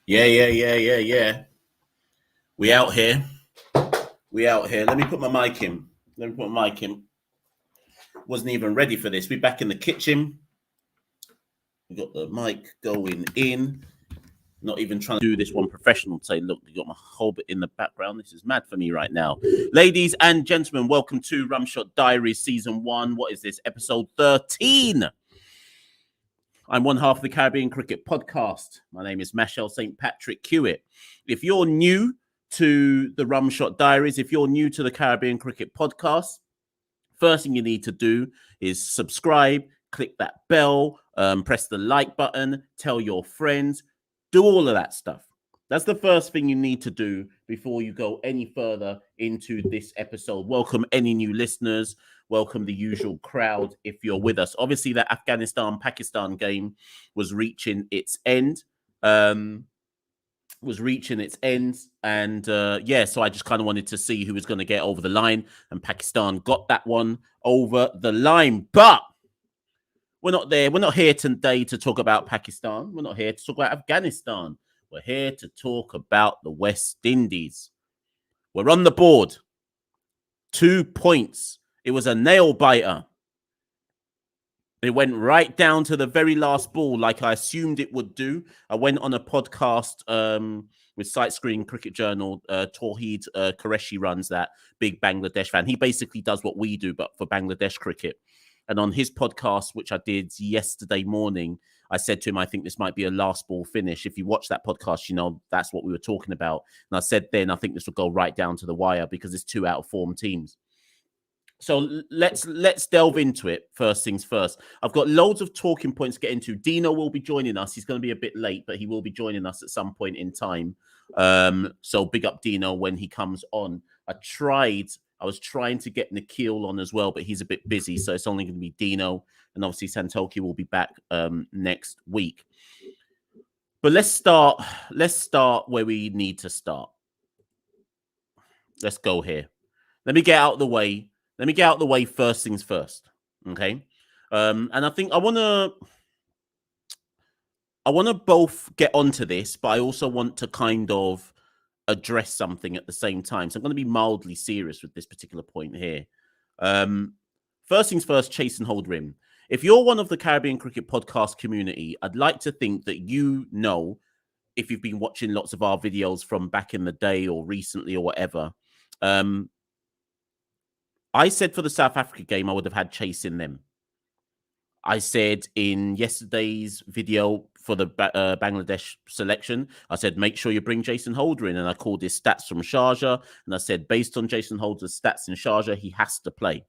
Yeah. We out here. We out here. Let me put my mic in. Wasn't even ready for this. We back in the kitchen. We got the mic going in. Not even trying to do this one professional. Say, look, you got my hobbit in the background. This is mad for me right now. Ladies and gentlemen, welcome to Rumshot Diaries Season 1. What is this? Episode 13. I'm one half of the Caribbean Cricket Podcast. My name is Mashel St. Patrick Hewitt. If you're new to the Rumshot Diaries, if you're new to the Caribbean Cricket Podcast, first thing you need to do is subscribe, click that bell, press the like button, tell your friends, do all of that stuff. That's the first thing you need to do before you go any further into this episode. Welcome any new listeners. Welcome the usual crowd if you're with us. Obviously, that Afghanistan-Pakistan game was reaching its end. And so I just kind of wanted to see who was going to get over the line, and Pakistan got that one over the line. But we're not there. We're not here today to talk about Pakistan. We're not here to talk about Afghanistan. We're here to talk about the West Indies. We're on the board. 2 points. It was a nail biter. It went right down to the very last ball, like I assumed it would do. I went on a podcast with Sight Screen Cricket Journal. Tawheed Qureshi runs that, big Bangladesh fan. He basically does what we do, but for Bangladesh cricket. And on his podcast, which I did yesterday morning, I said to him, I think this might be a last ball finish. If you watch that podcast, you know that's what we were talking about. And I said then, I think this will go right down to the wire because it's 2 out of form teams. So let's delve into it. First things first. I've got loads of talking points to get into. Dino will be joining us. He's going to be a bit late, but he will be joining us at some point in time. So big up Dino when he comes on. I was trying to get Nikhil on as well, but he's a bit busy, so it's only going to be Dino, and obviously Santoki will be back next week. But let's start where we need to start. Let's go here. Let me get out of the way. First things first. Okay. And I think I want to both get onto this, but I also want to kind of address something at the same time. So I'm going to be mildly serious with this particular point here. First things first, chase and hold rim. If you're one of the Caribbean Cricket Podcast community, I'd like to think that you know, if you've been watching lots of our videos from back in the day or recently or whatever, I said for the South Africa game, I would have had chase in them. I said in yesterday's video for the Bangladesh selection, I said, make sure you bring Jason Holder in. And I called his stats from Sharjah. And I said, based on Jason Holder's stats in Sharjah, he has to play.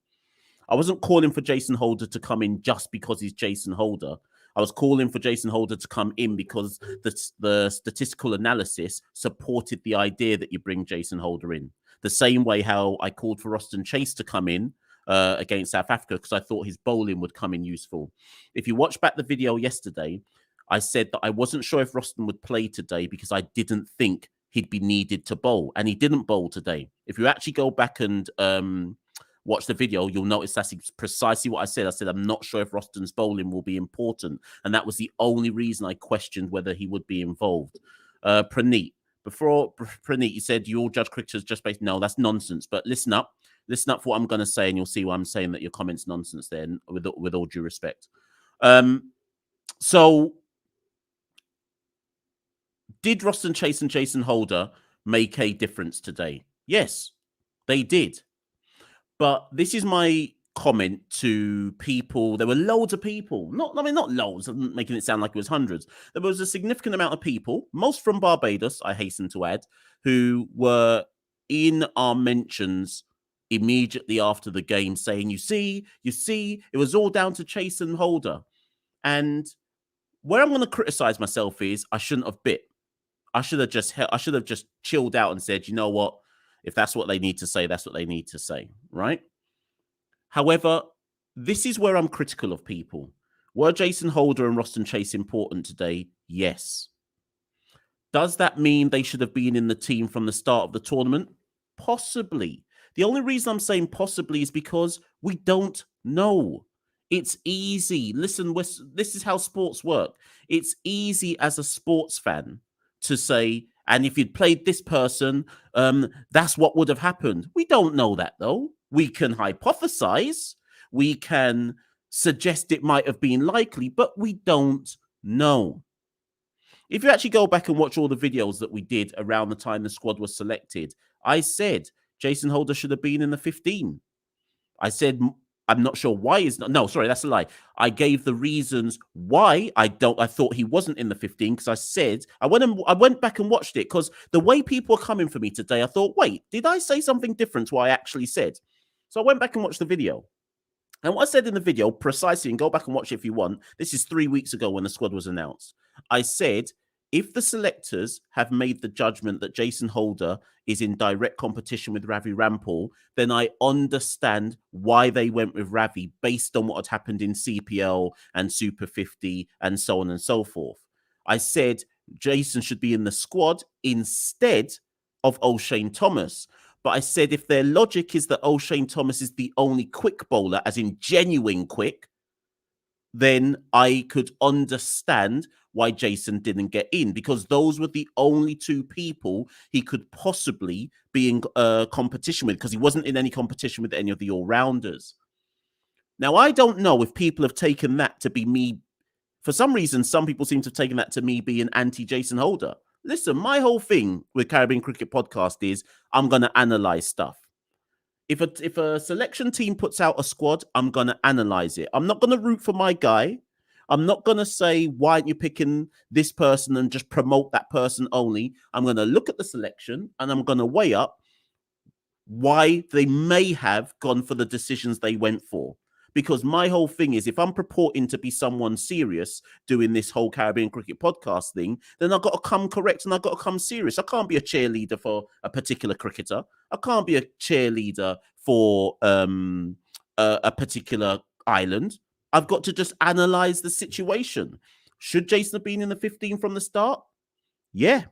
I wasn't calling for Jason Holder to come in just because he's Jason Holder. I was calling for Jason Holder to come in because the statistical analysis supported the idea that you bring Jason Holder in. The same way how I called for Roston Chase to come in against South Africa because I thought his bowling would come in useful. If you watch back the video yesterday, I said that I wasn't sure if Roston would play today because I didn't think he'd be needed to bowl, and he didn't bowl today. If you actually go back and watch the video, you'll notice that's precisely what I said. I said, I'm not sure if Roston's bowling will be important, and that was the only reason I questioned whether he would be involved. Praneet, you said you all judge cricketers just based. No, that's nonsense, but listen up for what I'm going to say, and you'll see why I'm saying that your comment's nonsense there, with all due respect. So did Roston Chase and Jason Holder make a difference today? Yes, they did. But this is my comment to people. There were loads of people, not loads, I'm making it sound like it was hundreds. There was a significant amount of people, most from Barbados, I hasten to add, who were in our mentions immediately after the game saying, you see, it was all down to Chase and Holder. And where I'm going to criticize myself is I shouldn't have bit. I should have just chilled out and said, you know what? If that's what they need to say, that's what they need to say, right? However, this is where I'm critical of people. Were Jason Holder and Roston Chase important today? Yes. Does that mean they should have been in the team from the start of the tournament? Possibly. The only reason I'm saying possibly is because we don't know. It's easy. Listen, this is how sports work. It's easy as a sports fan to say, and if you'd played this person, that's what would have happened. We don't know that, though. We can hypothesize. We can suggest it might have been likely, but we don't know. If you actually go back and watch all the videos that we did around the time the squad was selected, I said Jason Holder should have been in the 15. I said I'm not sure why he's not. No, sorry, that's a lie. I gave the reasons why I thought he wasn't in the 15 because I said I went back and watched it because the way people are coming for me today, I thought, wait, did I say something different to what I actually said? So I went back and watched the video. And what I said in the video precisely, and go back and watch it if you want, this is 3 weeks ago when the squad was announced. I said, if the selectors have made the judgment that Jason Holder is in direct competition with Ravi Rampal, then I understand why they went with Ravi based on what had happened in CPL and Super 50 and so on and so forth. I said Jason should be in the squad instead of O'Shane Thomas. But I said if their logic is that O'Shane Thomas is the only quick bowler, as in genuine quick, then I could understand why Jason didn't get in, because those were the only two people he could possibly be in competition with, because he wasn't in any competition with any of the all-rounders. Now, I don't know if people have taken that to be me. For some reason, some people seem to have taken that to me being anti-Jason Holder. Listen, my whole thing with Caribbean Cricket Podcast is I'm going to analyze stuff. If a selection team puts out a squad, I'm going to analyze it. I'm not going to root for my guy. I'm not going to say, why aren't you picking this person and just promote that person only. I'm going to look at the selection and I'm going to weigh up why they may have gone for the decisions they went for. Because my whole thing is, if I'm purporting to be someone serious doing this whole Caribbean Cricket Podcast thing, then I've got to come correct and I've got to come serious. I can't be a cheerleader for a particular cricketer. I can't be a cheerleader for a particular island. I've got to just analyze the situation. Should Jason have been in the 15 from the start? Yeah.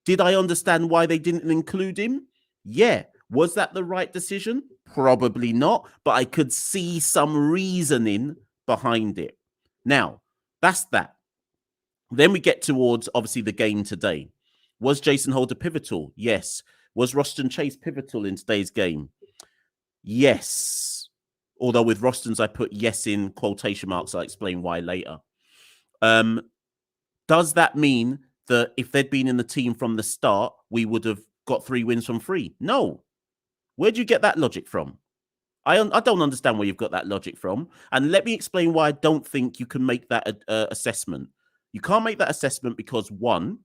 Did I understand why they didn't include him? Yeah. Was that the right decision? Probably not, but I could see some reasoning behind it. Now, that's that. Then we get towards, obviously, the game today. Was Jason Holder pivotal? Yes. Was Roston Chase pivotal in today's game? Yes. Although with Roston's, I put yes in quotation marks. I'll explain why later. Does that mean that if they'd been in the team from the start, we would have got 3 wins from 3? No. Where'd you get that logic from? I don't understand where you've got that logic from. And let me explain why I don't think you can make that assessment. You can't make that assessment because, one,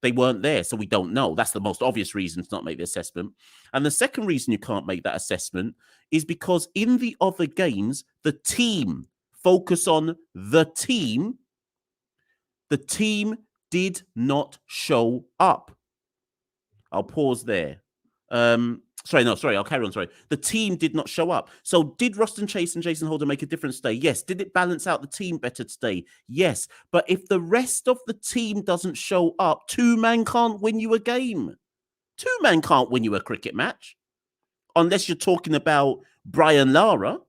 they weren't there, so we don't know. That's the most obvious reason to not make the assessment. And the second reason you can't make that assessment is because in the other games, the team, focus on the team did not show up. I'll pause there. I'll carry on. The team did not show up. So did Roston Chase and Jason Holder make a difference today? Yes. Did it balance out the team better today? Yes. But if the rest of the team doesn't show up, 2-man can't win you a game. 2-man can't win you a cricket match. Unless you're talking about Brian Lara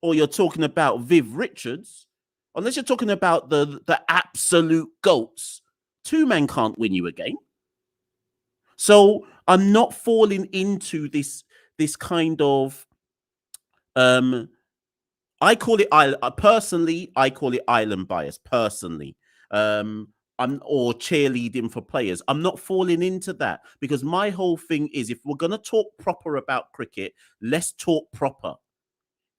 or you're talking about Viv Richards. Unless you're talking about the absolute GOATs. 2-man can't win you a game. So I'm not falling into this kind of I call it island bias personally. Or cheerleading for players. I'm not falling into that because my whole thing is, if we're going to talk proper about cricket, let's talk proper.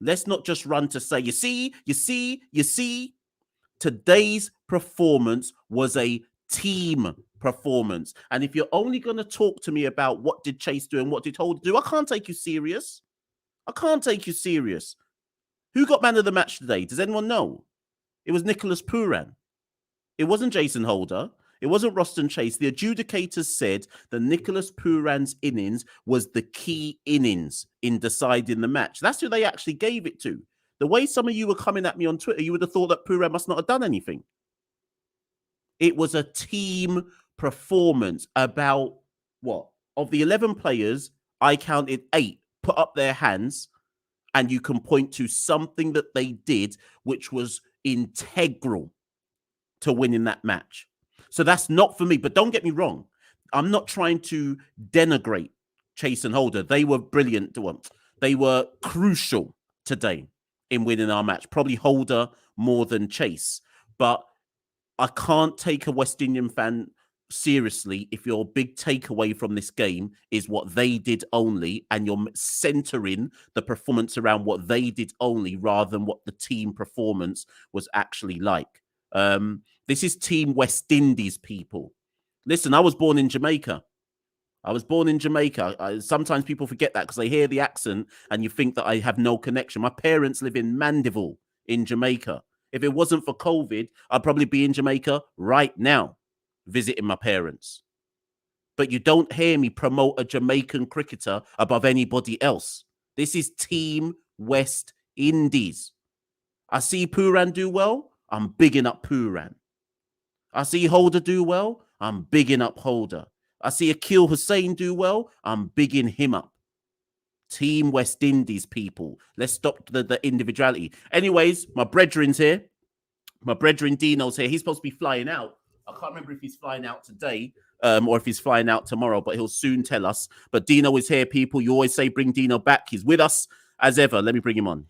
Let's not just run to say, you see. Today's performance was a team performance. And if you're only going to talk to me about what did Chase do and what did Holder do, I can't take you serious. Who got man of the match today? Does anyone know? It was Nicholas Pooran. It wasn't Jason Holder. It wasn't Roston Chase. The adjudicators said that Nicholas Pooran's innings was the key innings in deciding the match. That's who they actually gave it to. The way some of you were coming at me on Twitter, you would have thought that Pooran must not have done anything. It was a team performance. About what? Of the 11 players, I counted 8 put up their hands, and you can point to something that they did which was integral to winning that match. So that's not for me. But don't get me wrong. I'm not trying to denigrate Chase and Holder. They were brilliant. They were crucial today in winning our match. Probably Holder more than Chase. But I can't take a West Indian fan seriously if your big takeaway from this game is what they did only, and you're centering the performance around what they did only rather than what the team performance was actually like. This is Team West Indies, people. Listen, I was born in Jamaica. Sometimes people forget that because they hear the accent and you think that I have no connection. My parents live in Mandeville in Jamaica. If it wasn't for COVID, I'd probably be in Jamaica right now visiting my parents. But you don't hear me promote a Jamaican cricketer above anybody else. This is Team West Indies. I see Pooran do well, I'm bigging up Pooran. I see Holder do well, I'm bigging up Holder. I see Akil Hussain do well, I'm bigging him up. Team West Indies, people. Let's stop the individuality. Anyways, my brethren's here. My brethren Dino's here. He's supposed to be flying out. I can't remember if he's flying out today or if he's flying out tomorrow, but he'll soon tell us. But Dino is here, people. You always say bring Dino back. He's with us as ever. Let me bring him on.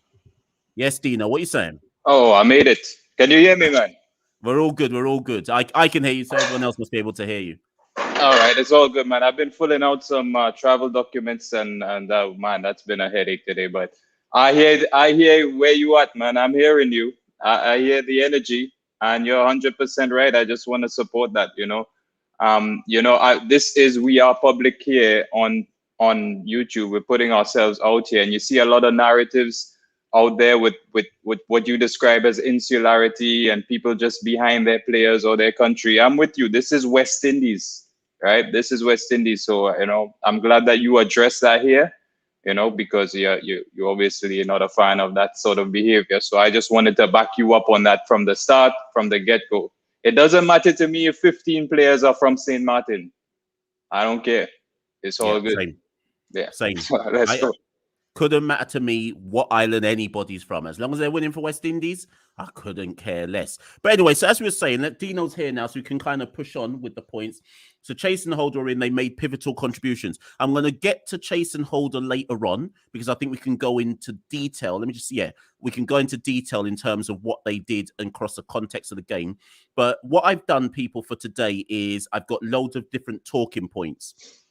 Yes, Dino, what are you saying? Oh, I made it. Can you hear me, man? We're all good. We're all good. I can hear you, so everyone else must be able to hear you. All right, it's all good, man. I've been filling out some travel documents, and man, that's been a headache today. But I hear where you at, man. I'm hearing you. I hear the energy, and you're 100% right. I just want to support that. This is We Are Public here on YouTube. We're putting ourselves out here, and you see a lot of narratives out there with what you describe as insularity and people just behind their players or their country. I'm with you. This is West Indies. Right, this is West Indies, so I'm glad that you address that here, because you're obviously not a fan of that sort of behavior. So I just wanted to back you up on that from the start, from the get-go. It doesn't matter to me if 15 players are from St. Martin. I don't care. It's all good. Same. Yeah, same. Let's go. Couldn't matter to me what island anybody's from. As long as they're winning for West Indies, I couldn't care less. But anyway, so as we were saying, Dino's here now, so we can kind of push on with the points. So Chase and Holder are in. They made pivotal contributions. I'm going to get to Chase and Holder later on because I think we can go into detail. We can go into detail in terms of what they did and across the context of the game. But what I've done, people, for today is I've got loads of different talking points.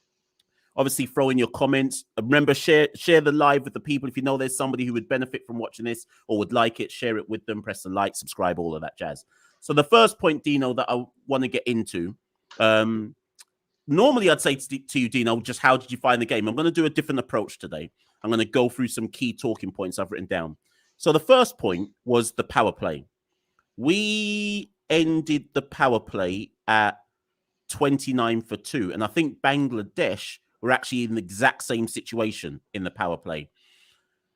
Obviously, throw in your comments. Remember, share the live with the people. If you know there's somebody who would benefit from watching this or would like it, share it with them. Press the like, subscribe, all of that jazz. So the first point, Dino, that I want to get into, normally I'd say to you, Dino, just how did you find the game? I'm going to do a different approach today. I'm going to go through some key talking points I've written down. So the first point was the power play. We ended the power play at 29 for 2. And I think Bangladesh were actually in the exact same situation in the power play.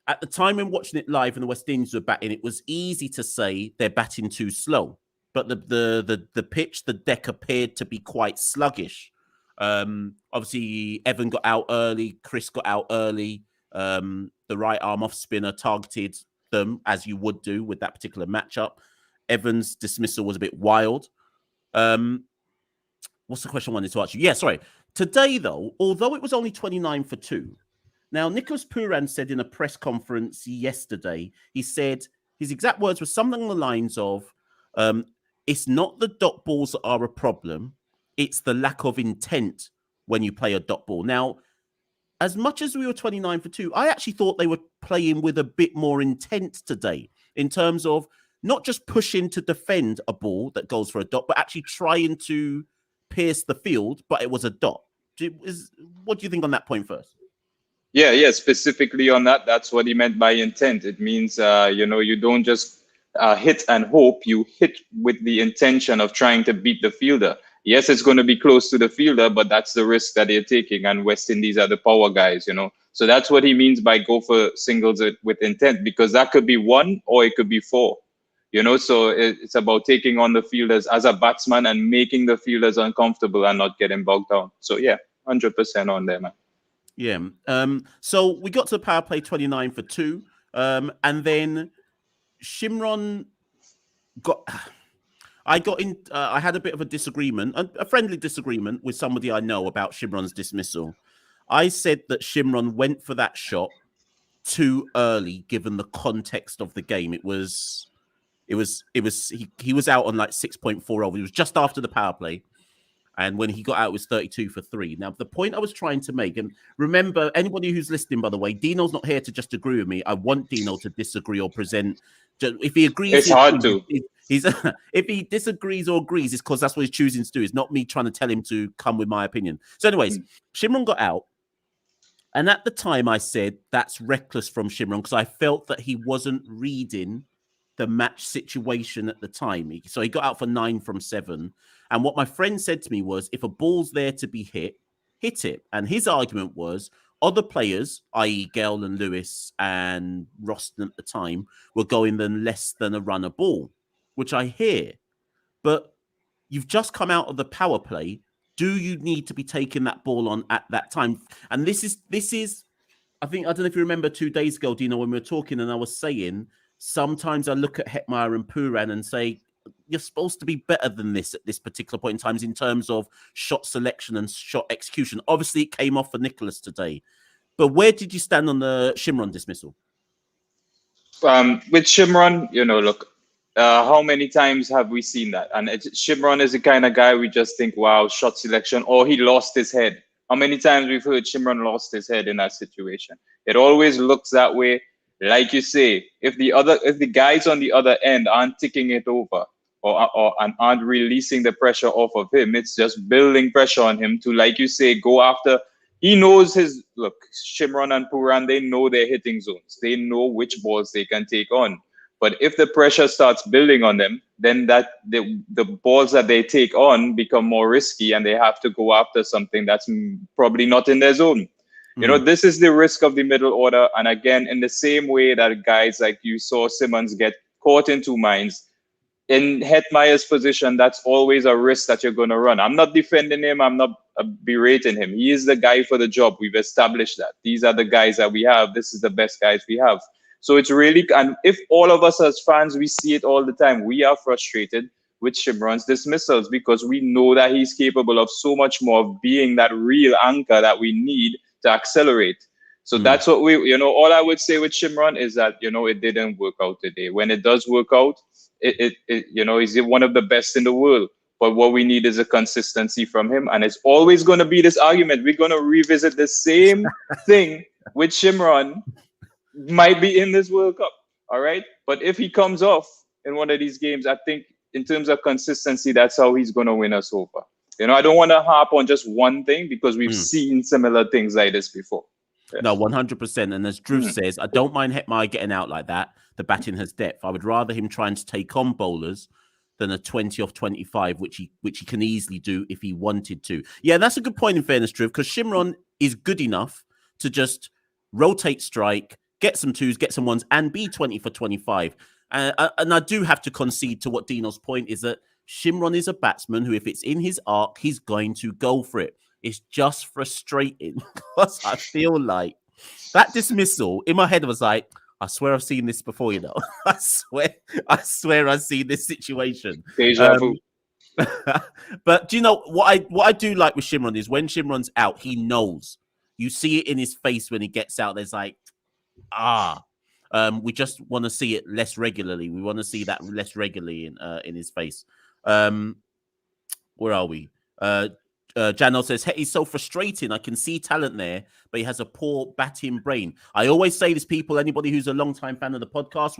At the time when watching it live and the West Indies were batting, it was easy to say they're batting too slow. But the pitch, the deck appeared to be quite sluggish. Obviously, Evan got out early. Chris got out early. The right arm off spinner targeted them, as you would do with that particular matchup. Evan's dismissal was a bit wild. What's the question I wanted to ask you? Yeah, sorry. Today, though, although it was only 29 for 2, now Nicholas Pooran said in a press conference yesterday, he said his exact words were something along the lines of, it's not the dot balls that are a problem, it's the lack of intent when you play a dot ball. Now, as much as we were 29 for 2, I actually thought they were playing with a bit more intent today in terms of not just pushing to defend a ball that goes for a dot, but actually trying to pierce the field, but it was a dot. What do you think on that point first? Yeah, specifically on that, that's what he meant by intent. It means, you don't just hit and hope, you hit with the intention of trying to beat the fielder. Yes, it's going to be close to the fielder, but that's the risk that they're taking. And West Indies are the power guys, So that's what he means by go for singles with intent, because that could be 1 or it could be 4. So it's about taking on the fielders as a batsman and making the fielders uncomfortable and not getting bogged down. So, yeah, 100% on there, man. Yeah. So we got to the power play 29 for 2. And then Shimron got... I had a bit of a disagreement, a friendly disagreement with somebody I know about Shimron's dismissal. I said that Shimron went for that shot too early, given the context of the game. He was out on like 6.4 over. It was just after the power play. And when he got out, it was 32 for 3. Now, the point I was trying to make, and remember, anybody who's listening, by the way, Dino's not here to just agree with me. I want Dino to disagree or present. If he agrees, it's hard to. He's if he disagrees or agrees, it's because that's what he's choosing to do. It's not me trying to tell him to come with my opinion. So, anyways, Shimron got out. And at the time, I said that's reckless from Shimron because I felt that he wasn't reading the match situation at the time. So he got out for 9 from 7. And what my friend said to me was, if a ball's there to be hit, hit it. And his argument was other players, i.e. Gale and Lewis and Roston at the time, were going than less than a runner ball, which I hear. But you've just come out of the power play. Do you need to be taking that ball on at that time? And this is, I think, I don't know if you remember 2 days ago, Dino, when we were talking and I was saying, sometimes I look at Hetmeyer and Puran and say, you're supposed to be better than this at this particular point in time in terms of shot selection and shot execution. Obviously, it came off for Nicholas today. But where did you stand on the Shimron dismissal? With Shimron, look, how many times have we seen that? And Shimron is the kind of guy we just think, wow, shot selection, or he lost his head. How many times we've heard Shimron lost his head in that situation? It always looks that way. Like you say, if the guys on the other end aren't ticking it over and aren't releasing the pressure off of him, it's just building pressure on him to, like you say, go after. He knows Shimron and Puran, they know their hitting zones. They know which balls they can take on. But if the pressure starts building on them, then the balls that they take on become more risky and they have to go after something that's probably not in their zone. This is the risk of the middle order. And again, in the same way that guys like you saw Simmons get caught in 2 minds, in Hetmeyer's position, that's always a risk that you're going to run. I'm not defending him. I'm not berating him. He is the guy for the job. We've established that. These are the guys that we have. This is the best guys we have. So it's really, and if all of us as fans, we see it all the time, we are frustrated with Shimron's dismissals because we know that he's capable of so much more, of being that real anchor that we need to accelerate. So that's what all I would say with Shimron is that, it didn't work out today. When it does work out, he's one of the best in the world. But what we need is a consistency from him. And it's always going to be this argument. We're going to revisit the same thing with Shimron. Might be in this World Cup. All right. But if he comes off in one of these games, I think in terms of consistency, that's how he's going to win us over. I don't want to harp on just one thing because we've seen similar things like this before. Yes. No, 100%. And as Drew says, I don't mind Hetmeyer getting out like that. The batting has depth. I would rather him trying to take on bowlers than a 20 off 25, which he can easily do if he wanted to. Yeah, that's a good point in fairness, Drew, because Shimron is good enough to just rotate strike, get some 2s, get some 1s, and be 20 for 25. And I do have to concede to what Dino's point is that Shimron is a batsman who, if it's in his arc, he's going to go for it. It's just frustrating because I feel like that dismissal in my head was like, I swear I've seen this before, I swear I've seen this situation. Deja vu. But do you know what I do like with Shimron is when Shimron's out, he knows. You see it in his face when he gets out. There's like, we just want to see it less regularly. We want to see that less regularly in his face. Where are we? Jano says, hey, he's so frustrating. I can see talent there, but he has a poor batting brain. I always say this, people, anybody who's a long-time fan of the podcast,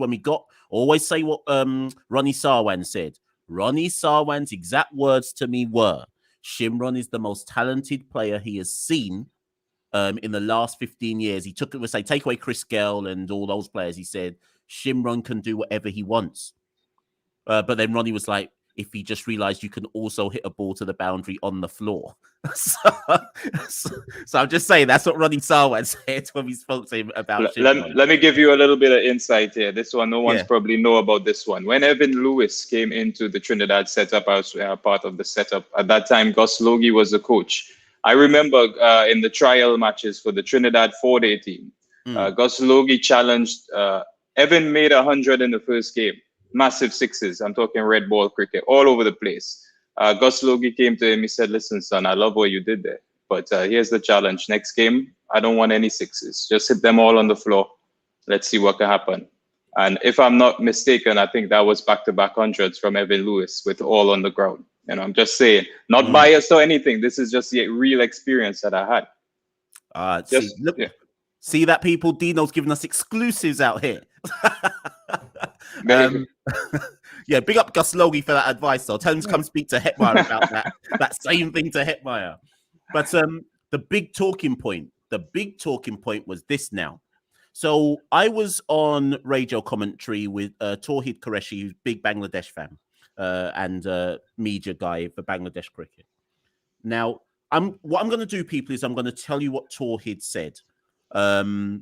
always say what Ronnie Sarwan said. Ronnie Sarwan's exact words to me were, Shimron is the most talented player he has seen in the last 15 years. He took it, take away Chris Gale and all those players. He said, Shimron can do whatever he wants. But then Ronnie was like, if he just realized you can also hit a ball to the boundary on the floor. So I'm just saying that's what Ronnie Sarwan said when we spoke to him about let me give you a little bit of insight here. This one, no one's probably know about this one. When Evan Lewis came into the Trinidad setup, I was part of the setup. At that time, Gus Logie was the coach. I remember in the trial matches for the Trinidad 4-day team, Gus Logie challenged, Evan made 100 in the first game. massive sixes. I'm talking red ball cricket all over the place. Gus Logie came to him. He said, "Listen, son, I love what you did there, but here's the challenge. Next game, I don't want any sixes. Just hit them all on the floor. Let's see what can happen." And if I'm not mistaken, I think that was back-to-back hundreds from Evan Lewis with all on the ground. I'm just saying, not biased or anything. This is just the real experience that I had. See that, people? Dino's giving us exclusives out here. Yeah, big up Gus Logie for that advice. So tell him to come speak to Hetmeyer about that same thing to Hetmeyer. But the big talking point was this now. So I was on radio commentary with Tawhid Qureshi, who's a big Bangladesh fan and media guy for Bangladesh cricket. Now, what I'm going to do, people, is I'm going to tell you what Tawhid said, because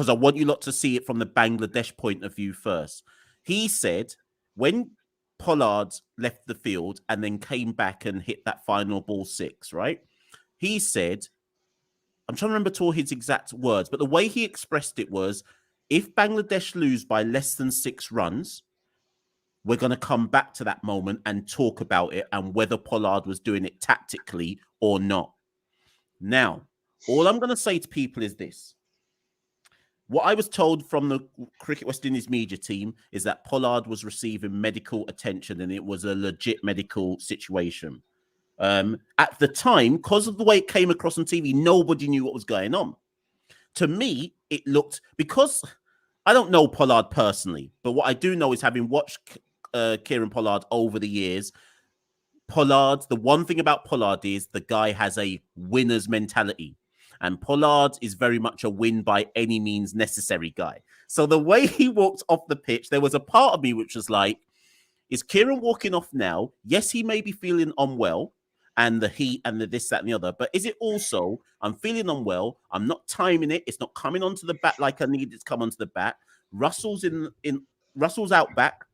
I want you lot to see it from the Bangladesh point of view first. He said when Pollard left the field and then came back and hit that final ball 6, right? He said, I'm trying to remember Tawhid's exact words, but the way he expressed it was, if Bangladesh lose by less than 6 runs, we're going to come back to that moment and talk about it and whether Pollard was doing it tactically or not. Now, all I'm going to say to people is this. What I was told from the Cricket West Indies media team is that Pollard was receiving medical attention and it was a legit medical situation. At the time, because of the way it came across on TV, nobody knew what was going on. To me, it looked, because I don't know Pollard personally, but what I do know is, having watched Kieran Pollard over the years, Pollard, the one thing about Pollard is the guy has a winner's mentality. And Pollard is very much a win by any means necessary guy. So the way he walked off the pitch, there was a part of me which was like, is Kieran walking off now? Yes, he may be feeling unwell and the heat and the this, that, and the other. But is it also, I'm feeling unwell, I'm not timing it, it's not coming onto the bat like I need it to come onto the bat. Russell's Russell's out back,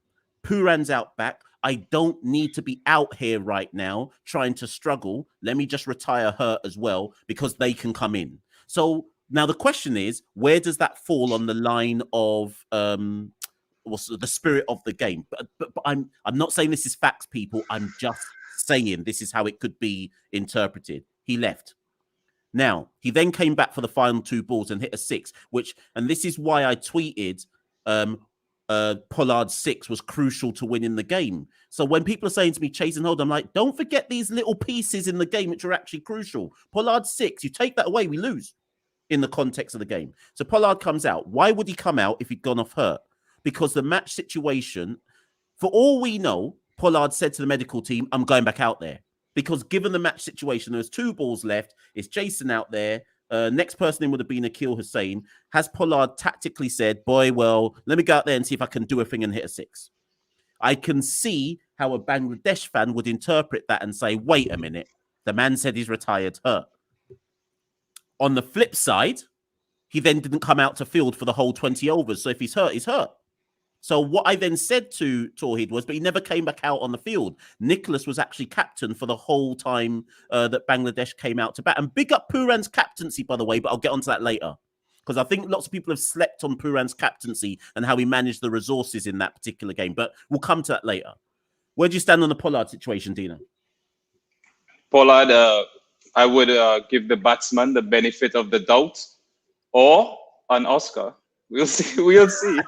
Pooran's out back. I don't need to be out here right now trying to struggle. Let me just retire hurt as well, because they can come in. So now the question is, where does that fall on the line of what's the spirit of the game? But I'm not saying this is facts, people. I'm just saying this is how it could be interpreted. He left. Now, he then came back for the final 2 balls and hit a 6, and this is why I tweeted Pollard's 6 was crucial to winning the game. So when people are saying to me, chase and hold, I'm like, don't forget these little pieces in the game which are actually crucial. Pollard's 6, you take that away, we lose in the context of the game. So Pollard comes out. Why would he come out if he'd gone off hurt? Because the match situation, for all we know, Pollard said to the medical team, I'm going back out there. Because given the match situation, there's 2 balls left. It's Jason out there. Next person in would have been Akil Hussain. Has Pollard tactically said, boy, well, let me go out there and see if I can do a thing and hit a 6? I can see how a Bangladesh fan would interpret that and say, wait a minute, the man said he's retired hurt. On the flip side, he then didn't come out to field for the whole 20 overs. So if he's hurt, he's hurt. So what I then said to Tawhid was, but he never came back out on the field. Nicholas was actually captain for the whole time that Bangladesh came out to bat. And big up Pooran's captaincy, by the way, but I'll get onto that later. Because I think lots of people have slept on Pooran's captaincy and how he managed the resources in that particular game. But we'll come to that later. Where do you stand on the Pollard situation, Dina? Pollard, I would give the batsman the benefit of the doubt, or an Oscar. We'll see. We'll see.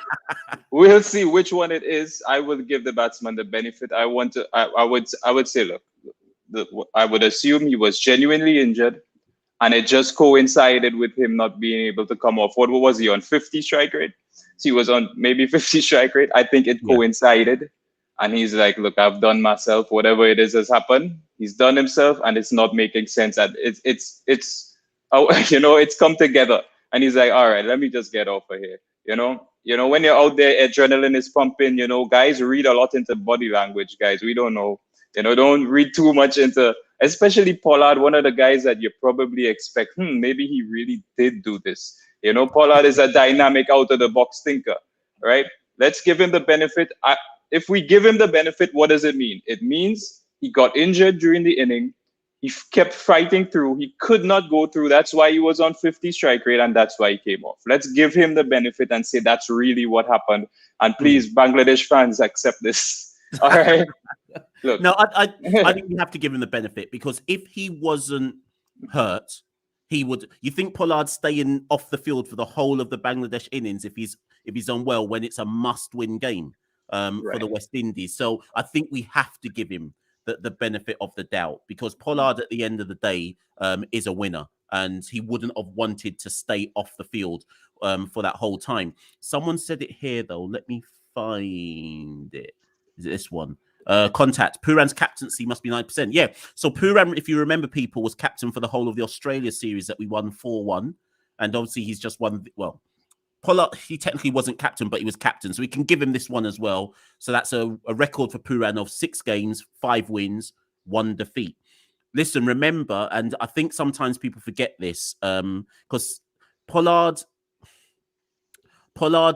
We'll see which one it is. I will give the batsman the benefit. I would say, look, I would assume he was genuinely injured, and it just coincided with him not being able to come off. What was he on? 50 strike rate? So he was on maybe 50 strike rate. I think it coincided, and he's like, look, I've done myself. Whatever it is has happened. He's done himself, and it's not making sense. And it's come together. And he's like, all right, let me just get off of here. When you're out there, adrenaline is pumping. Guys read a lot into body language, guys. We don't know. Don't read too much into, especially Pollard, one of the guys that you probably expect, maybe he really did do this. Pollard is a dynamic out of the box thinker, right? Let's give him the benefit. If we give him the benefit, what does it mean? It means he got injured during the inning. He kept fighting through. He could not go through. That's why he was on 50 strike rate, and that's why he came off. Let's give him the benefit and say that's really what happened. And please, Bangladesh fans, accept this. All right. Look. No, I think we have to give him the benefit, because if he wasn't hurt, he would. You think Pollard staying off the field for the whole of the Bangladesh innings if he's unwell when it's a must-win game for the West Indies? So I think we have to give him the benefit of the doubt, because Pollard at the end of the day is a winner, and he wouldn't have wanted to stay off the field for that whole time. Someone said it here though. Let me find it. Is it this one? Contact. Pooran's captaincy must be 9%. Yeah. So Pooran, if you remember, people, was captain for the whole of the Australia series that we won 4-1. And obviously he's just won. Well, Pollard, he technically wasn't captain, but he was captain. So we can give him this one as well. So that's a record for Pooran of 6 games, 5 wins, 1 defeat. Listen, remember, and I think sometimes people forget this, because Pollard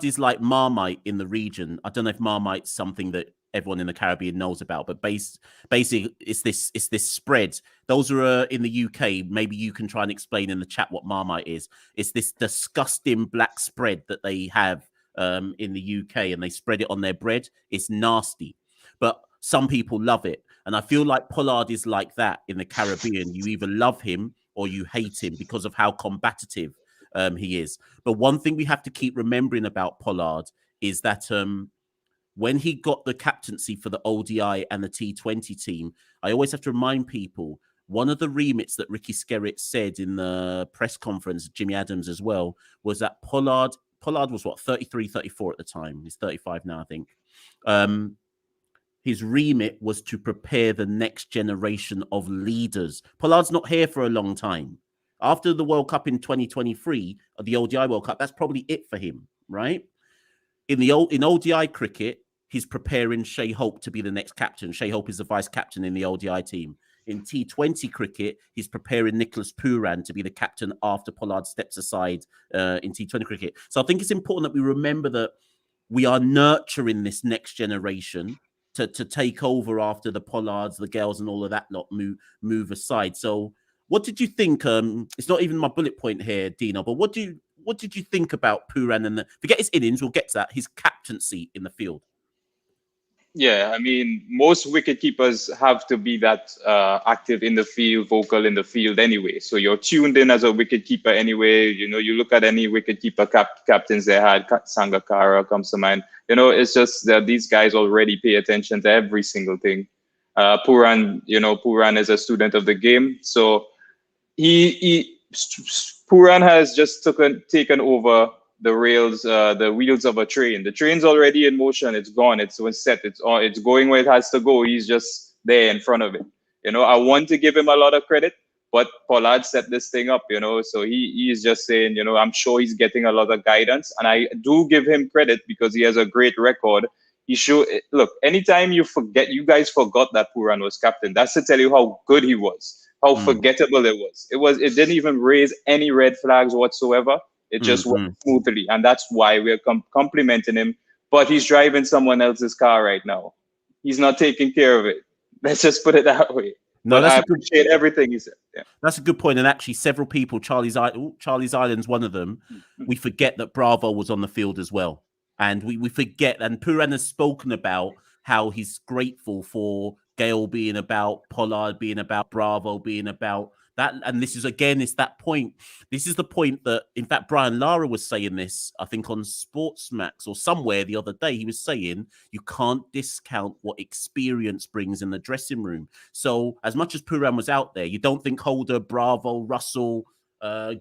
is like Marmite in the region. I don't know if Marmite's something that everyone in the Caribbean knows about, but basically it's this spread. Those are in the UK. Maybe you can try and explain in the chat what Marmite is. It's this disgusting black spread that they have in the UK, and they spread it on their bread. It's nasty, but some people love it. And I feel like Pollard is like that in the Caribbean. You either love him or you hate him because of how combative he is. But one thing we have to keep remembering about Pollard is that when he got the captaincy for the ODI and the T20 team, I always have to remind people, one of the remits that Ricky Skerritt said in the press conference, Jimmy Adams as well, was that Pollard was what, 33, 34 at the time. He's 35 now, I think. His remit was to prepare the next generation of leaders. Pollard's not here for a long time. After the World Cup in 2023, or the ODI World Cup, that's probably it for him, right? In ODI cricket, he's preparing Shai Hope to be the next captain. Shai Hope is the vice captain in the ODI team. In T20 cricket, he's preparing Nicholas Pooran to be the captain after Pollard steps aside in T20 cricket. So I think it's important that we remember that we are nurturing this next generation to take over after the Pollards, the Gales, and all of that lot move aside. So what did you think? It's not even my bullet point here, Dino, but what did you think about Pooran and forget his innings, we'll get to that, his captaincy in the field? Yeah, I mean, most wicketkeepers have to be that active in the field, vocal in the field anyway. So you're tuned in as a wicketkeeper anyway. You know, you look at any wicketkeeper captains they had, Sangakkara comes to mind. You know, it's just that these guys already pay attention to every single thing. Pooran is a student of the game. So Pooran has just taken over the rails, the wheels of a train. The train's already in motion. It's gone. It's set. It's going where it has to go. He's just there in front of it. You know, I want to give him a lot of credit, but Pollard set this thing up, you know, so he is just saying, you know, I'm sure he's getting a lot of guidance, and I do give him credit because he has a great record. Look, anytime you guys forgot that Pooran was captain. That's to tell you how good he was, how forgettable it was. It didn't even raise any red flags whatsoever. It just went smoothly, and that's why we're complimenting him. But he's driving someone else's car right now. He's not taking care of it. Let's just put it that way. No, I appreciate everything he said. Yeah. That's a good point. And actually, several people, Charlie's Island's one of them, we forget that Bravo was on the field as well. And we forget, and Pooran has spoken about how he's grateful for Gale being about, Pollard being about, Bravo being about that. And this is, again, it's that point. This is the point that, in fact, Brian Lara was saying this, I think on Sportsmax or somewhere the other day. He was saying you can't discount what experience brings in the dressing room. So as much as Pooran was out there, you don't think Holder, Bravo, Russell,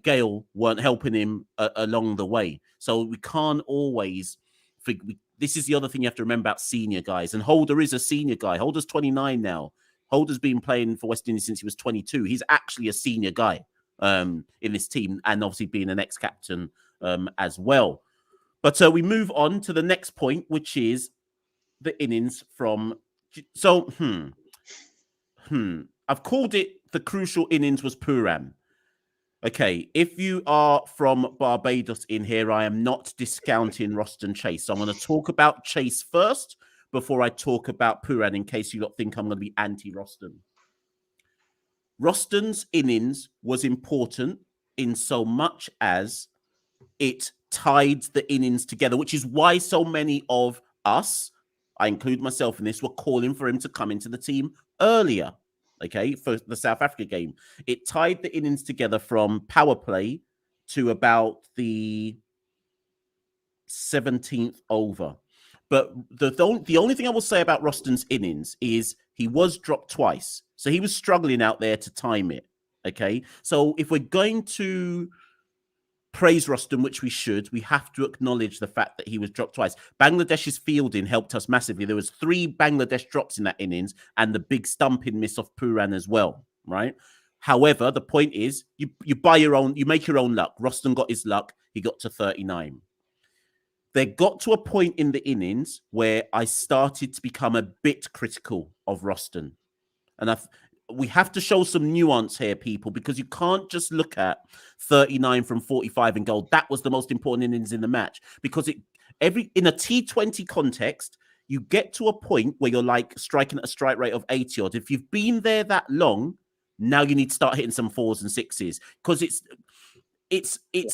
Gale weren't helping him along the way. So we can't always... This is the other thing you have to remember about senior guys. And Holder is a senior guy. Holder's 29 now. Holder's been playing for West Indies since he was 22. He's actually a senior guy in this team, and obviously being an ex-captain as well. But we move on to the next point, which is the innings from... So, I've called it the crucial innings was Pooran. Okay, if you are from Barbados in here, I am not discounting Roston Chase. So I'm going to talk about Chase first before I talk about Pooran, in case you lot think I'm going to be anti-Roston. Roston's innings was important in so much as it tied the innings together, which is why so many of us, I include myself in this, were calling for him to come into the team earlier, okay, for the South Africa game. It tied the innings together from power play to about the 17th over. But the only thing I will say about Roston's innings is he was dropped twice. So he was struggling out there to time it, okay? So if we're going to praise Roston, which we should, we have to acknowledge the fact that he was dropped twice. Bangladesh's fielding helped us massively. There was 3 Bangladesh drops in that innings and the big stumping miss off Puran as well, right? However, the point is you buy your own, you make your own luck. Roston got his luck. He got to 39. There got to a point in the innings where I started to become a bit critical of Roston. And we have to show some nuance here, people, because you can't just look at 39 from 45 and go, that was the most important innings in the match. Because in a T20 context, you get to a point where you're like striking at a strike rate of 80 odd. If you've been there that long, now you need to start hitting some 4s and 6s, because it's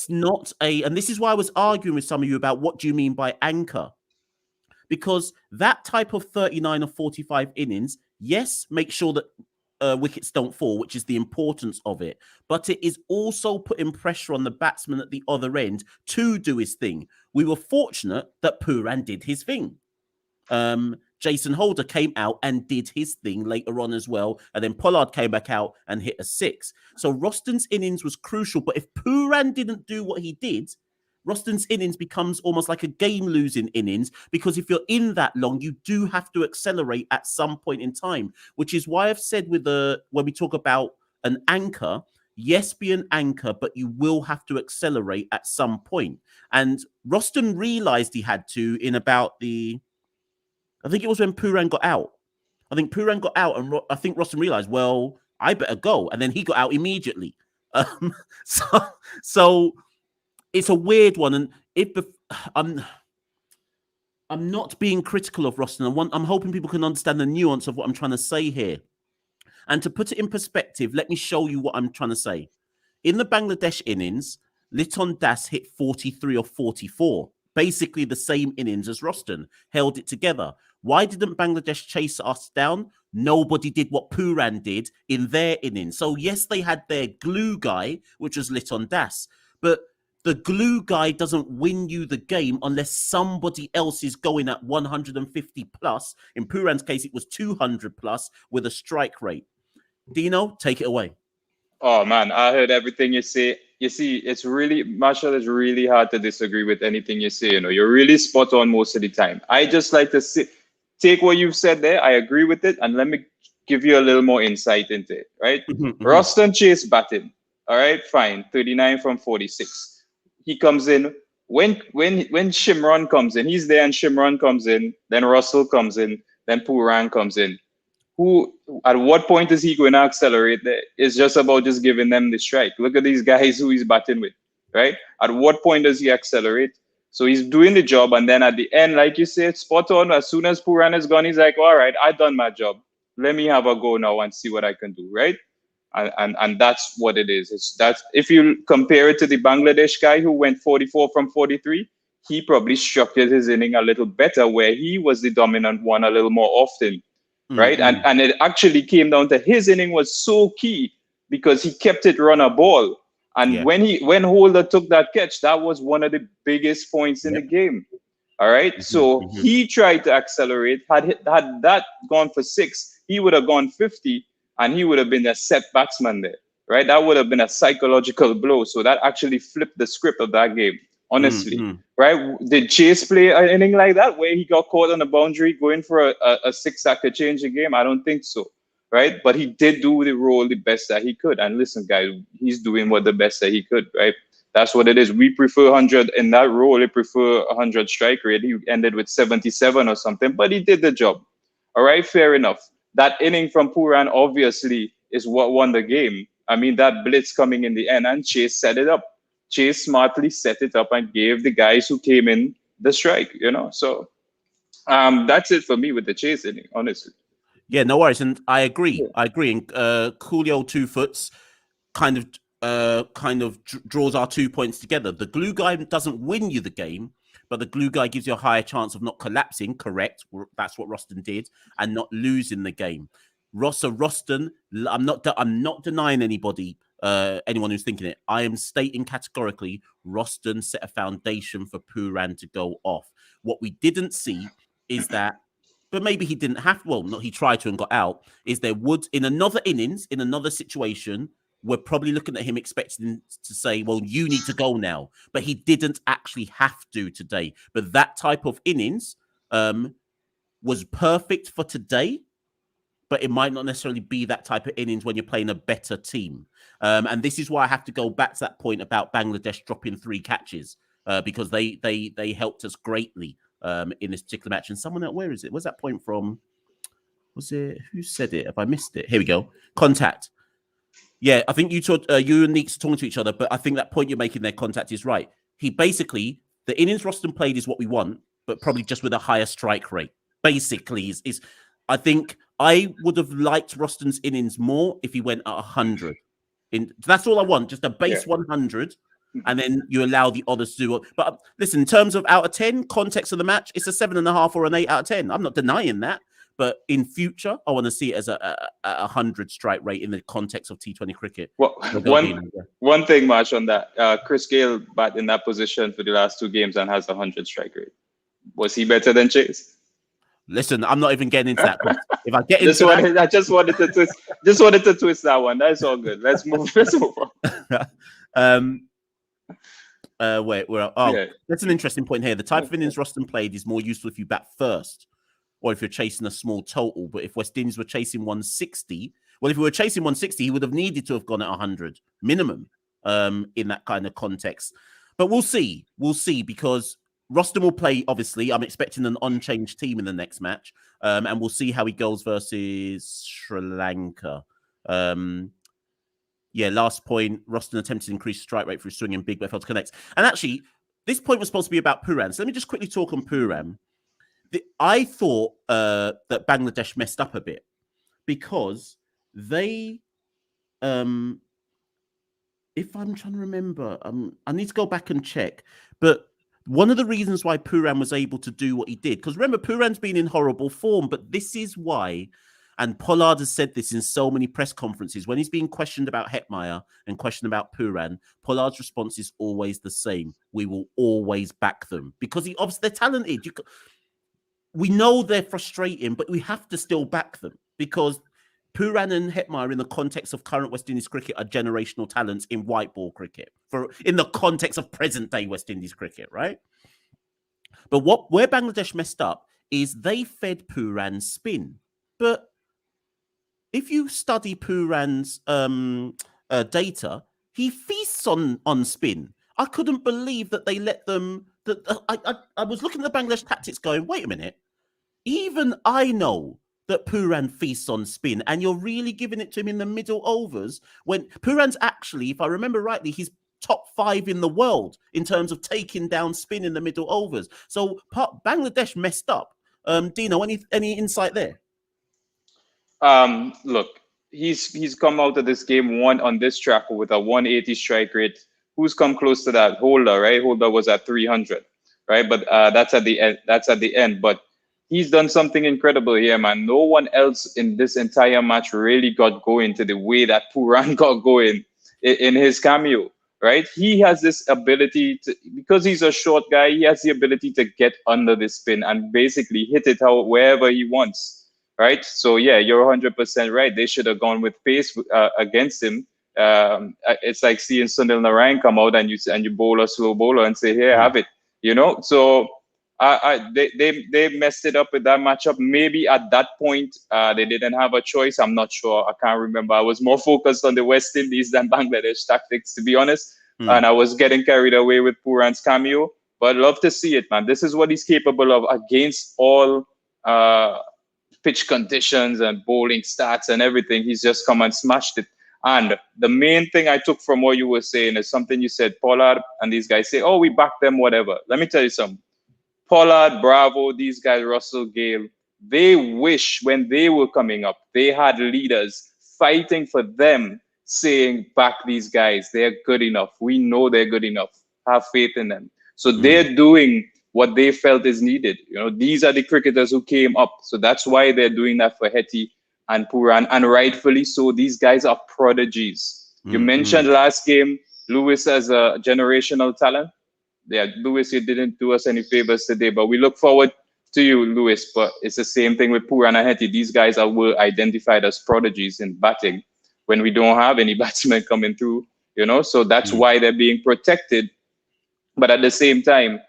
not and this is why I was arguing with some of you about what do you mean by anchor? Because that type of 39 or 45 innings, yes, make sure that wickets don't fall, which is the importance of it. But it is also putting pressure on the batsman at the other end to do his thing. We were fortunate that Puran did his thing. Jason Holder came out and did his thing later on as well. And then Pollard came back out and hit a 6. So Roston's innings was crucial. But if Puran didn't do what he did, Roston's innings becomes almost like a game-losing innings, because if you're in that long, you do have to accelerate at some point in time, which is why I've said when we talk about an anchor, yes, be an anchor, but you will have to accelerate at some point. And Roston realized he had to in about I think it was when Puran got out. I think Puran got out, and I think Roston realized, well, I better go. And then he got out immediately. So it's a weird one, and I'm not being critical of Roston. I'm hoping people can understand the nuance of what I'm trying to say here. And to put it in perspective, let me show you what I'm trying to say. In the Bangladesh innings, Liton Das hit 43 or 44, basically the same innings as Roston, held it together. Why didn't Bangladesh chase us down? Nobody did what Puran did in their innings. So yes, they had their glue guy, which was Liton Das, but the glue guy doesn't win you the game unless somebody else is going at 150 plus. In Puran's case, it was 200 plus with a strike rate. Dino, take it away. Oh man, I heard everything you say. You see, Marshall, it's really hard to disagree with anything you say. You're really spot on most of the time. I just like to take what you've said there. I agree with it, and let me give you a little more insight into it. Right, Roston Chase batting. All right, fine, 39 from 46. He comes in when Shimron comes in. He's there, and Shimron comes in. Then Russell comes in. Then Puran comes in. At what point is he going to accelerate there? It's just about just giving them the strike. Look at these guys who he's batting with, right? At what point does he accelerate? So he's doing the job, and then at the end, like you said, spot on. As soon as Puran is gone, he's like, all right, I've done my job. Let me have a go now and see what I can do, right? And that's what it is. If you compare it to the Bangladesh guy who went 44 from 43, he probably structured his inning a little better, where he was the dominant one a little more often. Right. And it actually came down to his inning was so key because he kept it run a ball. And when Holder took that catch, that was one of the biggest points in the game. All right. So he tried to accelerate. Had that gone for 6, he would have gone 50 and he would have been a set batsman there. Right. That would have been a psychological blow. So that actually flipped the script of that game. Honestly, right? Did Chase play an inning like that where he got caught on the boundary going for a 6 to change the game? I don't think so, right? But he did do the role the best that he could. And listen, guys, he's doing what the best that he could, right? That's what it is. We prefer 100 in that role. We prefer 100 strike rate. He ended with 77 or something, but he did the job. All right, fair enough. That inning from Puran obviously is what won the game. I mean, that blitz coming in the end, and Chase set it up. Chase smartly set it up and gave the guys who came in the strike, So that's it for me with the Chase inning, honestly. Yeah, no worries. And I agree. I agree. And Coolio 2 foots kind of draws our 2 points together. The glue guy doesn't win you the game, but the glue guy gives you a higher chance of not collapsing. Correct. That's what Roston did, and not losing the game. Roston, I'm not denying anybody, anyone who's thinking it. I am stating categorically, Roston set a foundation for Pooran to go off. What we didn't see is that, but maybe he didn't have. Well, not he tried to and got out. Is there would in another innings, in another situation, we're probably looking at him expecting to say, well, you need to go now. But he didn't actually have to today. But that type of innings was perfect for today. But it might not necessarily be that type of innings when you're playing a better team. And this is why I have to go back to that point about Bangladesh dropping 3 catches because they helped us greatly in this particular match. And someone else, where is it? Where's that point from? Was it, who said it? Have I missed it? Here we go. Contact. Yeah, I think you and Neeks are talking to each other, but I think that point you're making there, Contact, is right. He basically, the innings Roston played is what we want, but probably just with a higher strike rate. Basically, is I think I would have liked Roston's innings more if he went at 100. That's all I want, just a base 100, and then you allow the others to do it. But listen, in terms of out of 10, context of the match, it's a 7.5 or an 8 out of 10. I'm not denying that. But in future, I want to see it as a 100 strike rate in the context of T20 cricket. Well, one thing, Marsh, on that. Chris Gale bat in that position for the last 2 games and has 100 strike rate. Was he better than Chase? Listen, I'm not even getting into that. If I get into that, I just wanted to twist that one. That's all good. Let's move on. Wait, that's an interesting point here. The type of innings Roston played is more useful if you bat first, or if you're chasing a small total. But if West Indies were chasing 160, well, if we were chasing 160, he would have needed to have gone at 100 minimum in that kind of context. But we'll see. We'll see, because Roston will play, obviously. I'm expecting an unchanged team in the next match. And we'll see how he goes versus Sri Lanka. Last point. Roston attempted to increase strike rate through swinging big, but failed to connect. And actually, this point was supposed to be about Pooran. So let me just quickly talk on Pooran. I thought that Bangladesh messed up a bit because they, if I'm trying to remember, I need to go back and check. But one of the reasons why Pooran was able to do what he did, because remember, Pooran's been in horrible form, but this is why, and Pollard has said this in so many press conferences, when he's being questioned about Hetmeyer and questioned about Pooran, Pollard's response is always the same. We will always back them because obviously they're talented. We know they're frustrating, but we have to still back them because Pooran and Hetmeyer, in the context of current West Indies cricket, are generational talents in white ball cricket, in the context of present day West Indies cricket, right? But where Bangladesh messed up is they fed Pooran spin. But if you study Pooran's data, he feasts on spin. I couldn't believe that they let them. I was looking at the Bangladesh tactics going, wait a minute. Even I know that Pooran feasts on spin, and you're really giving it to him in the middle overs when Pooran's actually, if I remember rightly, he's top 5 in the world in terms of taking down spin in the middle overs. So Bangladesh messed up. Dino, any insight there? Look, he's come out of this game on this track with a 180 strike rate. Who's come close to that? Holder, right? Holder was at 300, right? But that's at the end. That's at the end. But he's done something incredible here, man. No one else in this entire match really got going to the way that Pooran got going in his cameo, right? He has this ability to, because he's a short guy, he has the ability to get under the spin and basically hit it out wherever he wants, right? So yeah, you're 100% right. They should have gone with pace against him. It's like seeing Sunil Narayan come out and you bowl a slow bowler and say, here, have it, So they messed it up with that matchup. Maybe at that point they didn't have a choice. I'm not sure. I can't remember. I was more focused on the West Indies than Bangladesh tactics, to be honest. And I was getting carried away with Pooran's cameo. But I'd love to see it, man. This is what he's capable of against all pitch conditions and bowling stats and everything. He's just come and smashed it. And the main thing I took from what you were saying is something you said, Pollard and these guys say, oh, we back them, whatever. Let me tell you something. Pollard, Bravo, these guys, Russell, Gale, they wish when they were coming up, they had leaders fighting for them, saying, back these guys, they're good enough. We know they're good enough. Have faith in them. So they're doing what they felt is needed. You know, these are the cricketers who came up. So that's why they're doing that for Hetty and Puran, and rightfully so. These guys are prodigies. You mentioned last game Lewis as a generational talent. Yeah, Lewis, you didn't do us any favors today, but we look forward to you, Lewis. But it's the same thing with Puran and Hetty. These guys were identified as prodigies in batting when we don't have any batsmen coming through, you know, so that's why they're being protected. But at the same time,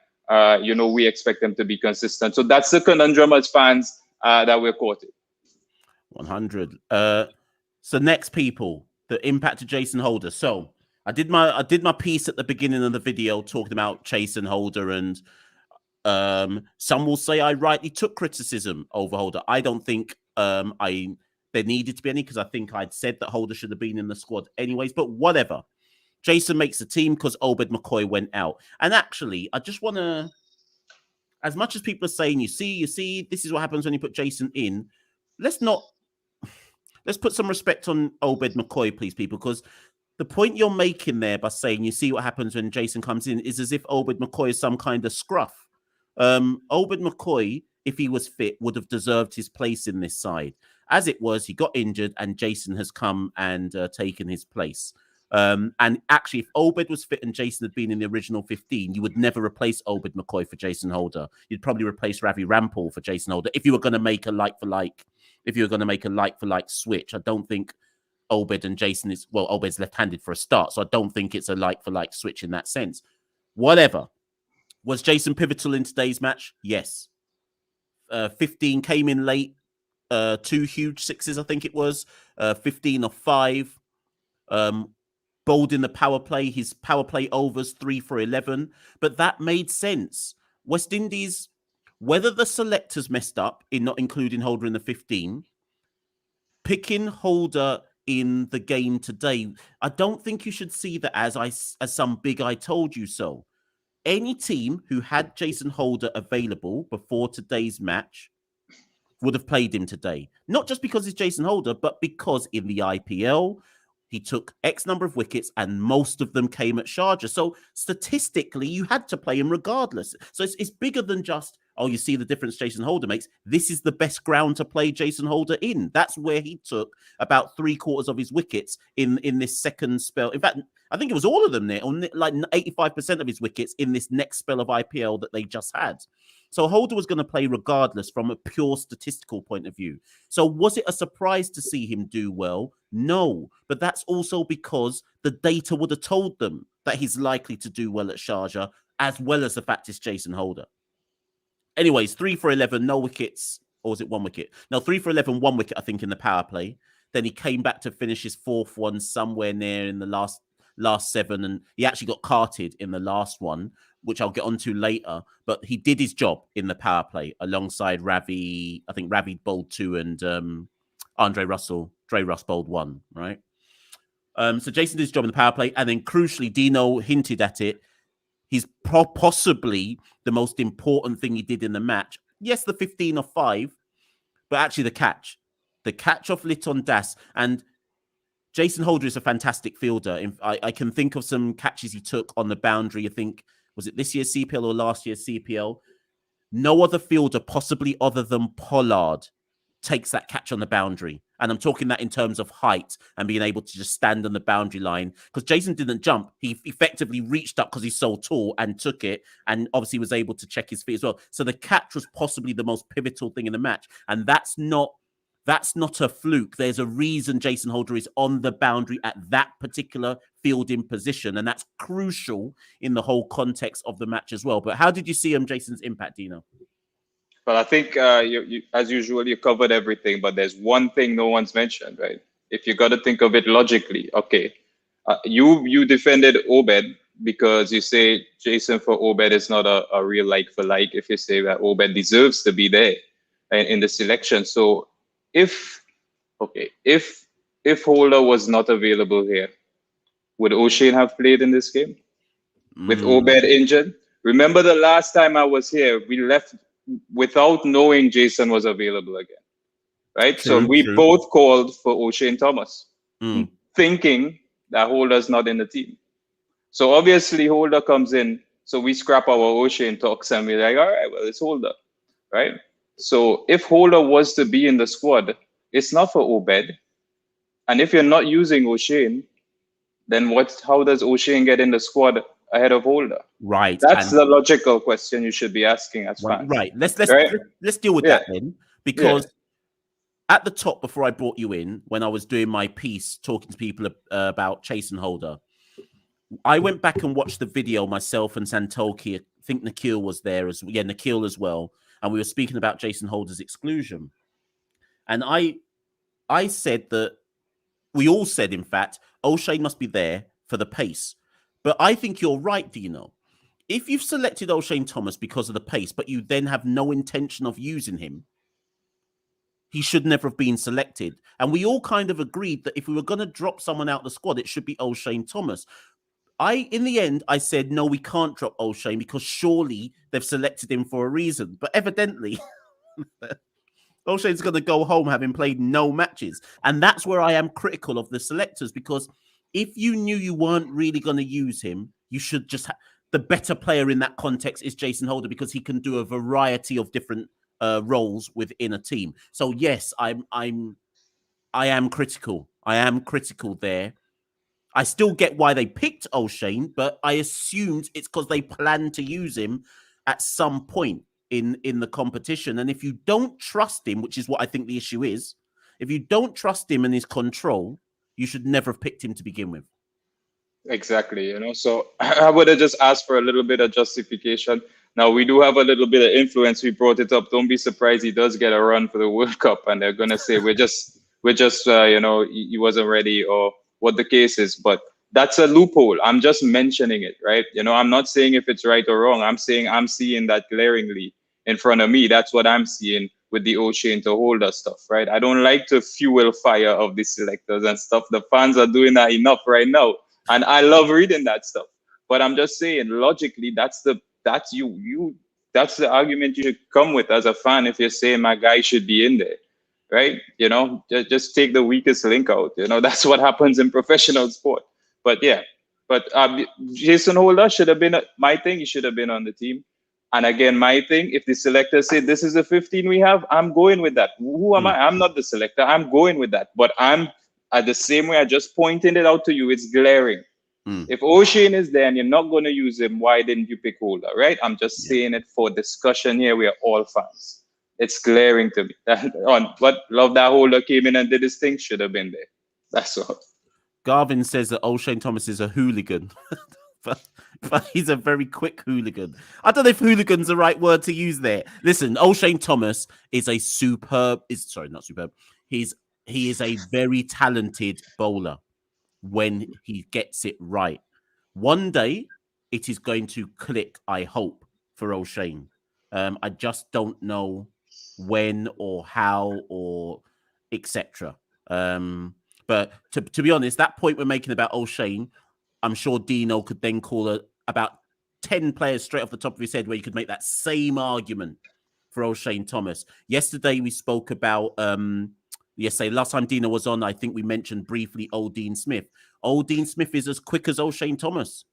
you know, we expect them to be consistent. So that's the conundrum as fans that we're caught in. 100. So next, people, the impact of Jason Holder. So I did my piece at the beginning of the video talking about Jason Holder, and some will say I rightly took criticism over Holder. I don't think there needed to be any, because I think I'd said that Holder should have been in the squad anyways, but whatever. Jason makes the team because Obed McCoy went out. And actually, I just want to, as much as people are saying, you see, this is what happens when you put Jason in, let's put some respect on Obed McCoy, please, people, because the point you're making there by saying you see what happens when Jason comes in is as if Obed McCoy is some kind of scruff. Obed McCoy, if he was fit, would have deserved his place in this side. As it was, he got injured and Jason has come and taken his place. And actually, if Obed was fit and Jason had been in the original 15, you would never replace Obed McCoy for Jason Holder. You'd probably replace Ravi Rampal for Jason Holder if you were going to make a like-for-like. If you were going to make a like-for-like switch, I don't think Obed and Jason is, well, Obed's left-handed for a start, so I don't think it's a like-for-like switch in that sense. Whatever. Was Jason pivotal in today's match? Yes. 15 came in late. 2 huge sixes, I think it was. 15 of 5. Bowled in the power play. His power play overs 3 for 11. But that made sense. West Indies, whether the selectors messed up in not including Holder in the 15, picking Holder in the game today, I don't think you should see that as some big I told you so. Any team who had Jason Holder available before today's match would have played him today. Not just because he's Jason Holder, but because in the IPL, he took X number of wickets and most of them came at Sharjah. So statistically, you had to play him regardless. So it's bigger than just, oh, you see the difference Jason Holder makes. This is the best ground to play Jason Holder in. That's where he took about 3/4 of his wickets in this second spell. In fact, I think it was all of them there, on like 85% of his wickets in this next spell of IPL that they just had. So Holder was going to play regardless from a pure statistical point of view. So was it a surprise to see him do well? No, but that's also because the data would have told them that he's likely to do well at Sharjah, as well as the fact it's Jason Holder. Anyways, 3 for 11, no wickets. Or was it 1 wicket? No, 3 for 11, 1 wicket, I think, in the power play. Then he came back to finish his 4th one somewhere near in the last 7, and he actually got carted in the last one, which I'll get onto later. But he did his job in the power play alongside Ravi. I think Ravi bowled 2 and Dre Russ bowled 1, right? So Jason did his job in the power play, and then crucially, Dino hinted at it. He's possibly the most important thing he did in the match. Yes, the 15 of 5, but actually the catch off Liton Das. And Jason Holder is a fantastic fielder. I can think of some catches he took on the boundary. I think, was it this year's CPL or last year's CPL? No other fielder, possibly other than Pollard, takes that catch on the boundary. And I'm talking that in terms of height and being able to just stand on the boundary line. Because Jason didn't jump. He effectively reached up because he's so tall and took it, and obviously was able to check his feet as well. So the catch was possibly the most pivotal thing in the match. And that's not a fluke. There's a reason Jason Holder is on the boundary at that particular fielding position. And that's crucial in the whole context of the match as well. But how did you see Jason's impact, Dino? Well, I think you, as usual, you covered everything, but there's one thing no one's mentioned, right? If you got to think of it logically, okay, you defended Obed because you say Jason for Obed is not a real like for like. If you say that Obed deserves to be there in the selection, so if Holder was not available here, would O'Shane have played in this game with Obed injured? Remember the last time I was here, we left without knowing Jason was available again, right? So True, we true. both called for O'Shane Thomas, Mm. thinking that Holder's not in the team. So obviously Holder comes in, so we scrap our O'Shane talks and we're like, all right, well, it's Holder, right? So if Holder was to be in the squad, it's not for Obed. And if you're not using O'Shane, then how does O'Shane get in the squad ahead of Holder? Right. That's And the logical question you should be asking as fans. right. Let's Right? let's deal with Yeah. that then, Yeah. because at the top, before I brought you in, when I was doing my piece talking to people about Chase and Holder, I went back and watched the video myself and Santoki. I think Nikhil was there Nikhil as well, and we were speaking about Jason Holder's exclusion. And I said that we all said, in fact, O'Shane must be there for the pace. But I think you're right, Dino. If you've selected O'Shane Thomas because of the pace, but you then have no intention of using him, he should never have been selected. And we all kind of agreed that if we were going to drop someone out of the squad, it should be O'Shane Thomas. In the end, I said, no, we can't drop O'Shane because surely they've selected him for a reason. But evidently, O'Shane's going to go home having played no matches. And that's where I am critical of the selectors, because if you knew you weren't really going to use him, you should just the better player in that context is Jason Holder, because he can do a variety of different roles within a team. So yes, I am critical. I am critical there. I still get why they picked O'Shane, but I assumed it's because they planned to use him at some point in the competition. And if you don't trust him, which is what I think the issue is, if you don't trust him and his control, you should never have picked him to begin with. Exactly. So I would have just asked for a little bit of justification. Now we do have a little bit of influence. We brought it up. Don't be surprised he does get a run for the World Cup, and they're gonna say we're just he wasn't ready or what the case is. But that's a loophole. I'm just mentioning it, right? I'm not saying if it's right or wrong. I'm saying I'm seeing that glaringly in front of me. That's what I'm seeing with the O'Shane to Holder stuff, right? I don't like to fuel fire of the selectors and stuff. The fans are doing that enough right now. And I love reading that stuff. But I'm just saying, logically, that's the argument you should come with as a fan if you're saying my guy should be in there, right? Just take the weakest link out. That's what happens in professional sport. But yeah, Jason Holder should have been my thing. He should have been on the team. And again, my thing, if the selector said this is the 15 we have, I'm going with that. Who am I? I'm not the selector. I'm going with that. But I'm the same way I just pointed it out to you, it's glaring. If O'Shane is there and you're not going to use him, why didn't you pick Holder, right? I'm just saying it for discussion here. We are all fans. It's glaring to me. But love that Holder came in and did his thing, should have been there. That's all. Garvin says that O'Shane Thomas is a hooligan. but he's a very quick hooligan. I don't know if hooligan's the right word to use there. Listen, O'Shane Thomas is a not superb. He is a very talented bowler when he gets it right. One day it is going to click, I hope, for O'Shane. I just don't know when or how or etc. But to be honest, that point we're making about O'Shane, I'm sure Dino could then call about 10 players straight off the top of his head where you could make that same argument for O'Shane Thomas. Yesterday we spoke about last time Dino was on, I think we mentioned briefly Old Dean Smith. Old Dean Smith is as quick as O'Shane Thomas.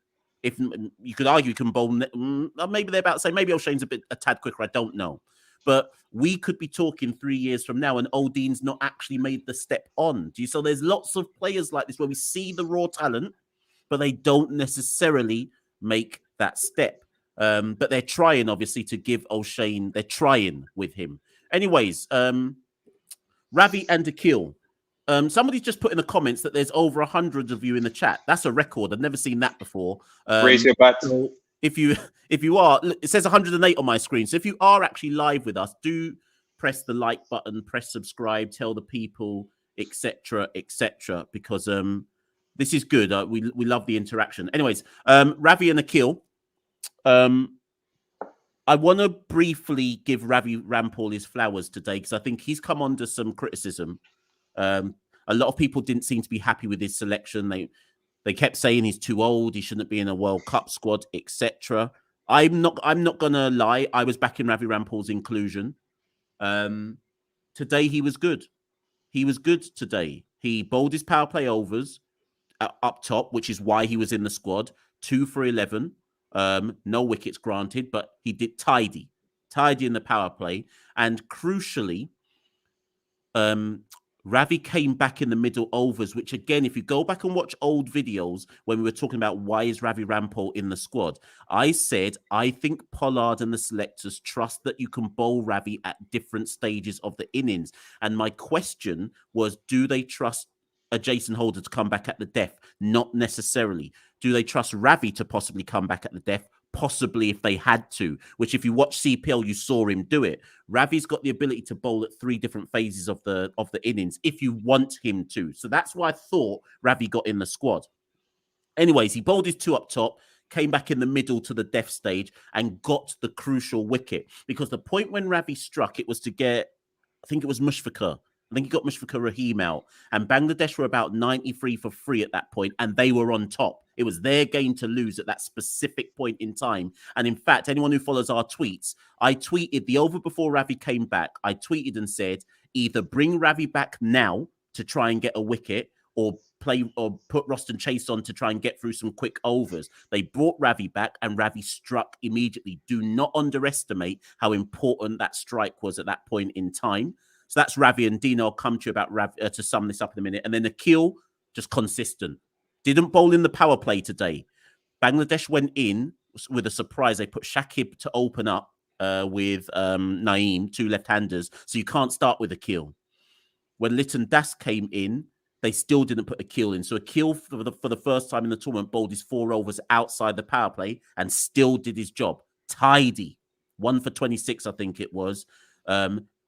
If you could argue, you can bowl. Maybe they're about to say maybe O'Shane's a tad quicker. I don't know, but we could be talking 3 years from now, and Old Dean's not actually made the step on. So there's lots of players like this where we see the raw talent, but they don't necessarily make that step. But they're trying, obviously, to give O'Shane. They're trying with him. Anyways, Ravi and Akil. Somebody's just put in the comments that there's over 100 of you in the chat. That's a record. I've never seen that before. Raise your bat. So if you are, it says 108 on my screen. So if you are actually live with us, do press the like button, press subscribe, tell the people, etc., because this is good. We love the interaction. Anyways, Ravi and Akil. I want to briefly give Ravi Rampal his flowers today because I think he's come under some criticism. A lot of people didn't seem to be happy with his selection. They kept saying he's too old, he shouldn't be in a World Cup squad, etc. I'm not gonna lie. I was backing Ravi Rampal's inclusion. Today he was good. He was good today. He bowled his power play overs up top, which is why he was in the squad. 2 for 11. No wickets granted, but he did tidy in the power play. And crucially, Ravi came back in the middle overs, which again, if you go back and watch old videos when we were talking about why is Ravi Rampal in the squad, I said, I think Pollard and the selectors trust that you can bowl Ravi at different stages of the innings. And my question was, do they trust a Jason Holder to come back at the death? Not necessarily. Do they trust Ravi to possibly come back at the death? Possibly, if they had to, which if you watch CPL, you saw him do it. Ravi's got the ability to bowl at 3 different phases of the innings if you want him to. So that's why I thought Ravi got in the squad. Anyways, he bowled his 2 up top, came back in the middle to the death stage and got the crucial wicket. Because the point when Ravi struck, it was to get, I think it was Mushfiqur. I think he got Mushfiqur Rahim out. And Bangladesh were about 93 for 3 at that point, and they were on top. It was their game to lose at that specific point in time. And in fact, anyone who follows our tweets, I tweeted the over before Ravi came back. I tweeted and said, either bring Ravi back now to try and get a wicket, or put Roston Chase on to try and get through some quick overs. They brought Ravi back and Ravi struck immediately. Do not underestimate how important that strike was at that point in time. So that's Ravi, and Dino, I'll come to you about Ravi to sum this up in a minute. And then Akil, just consistent. Didn't bowl in the power play today. Bangladesh went in with a surprise. They put Shakib to open up with Naeem, 2 left-handers. So you can't start with Akil. When Litton Das came in, they still didn't put Akil in. So Akil, for the first time in the tournament, bowled his 4 overs outside the power play and still did his job. Tidy. 1 for 26, I think it was.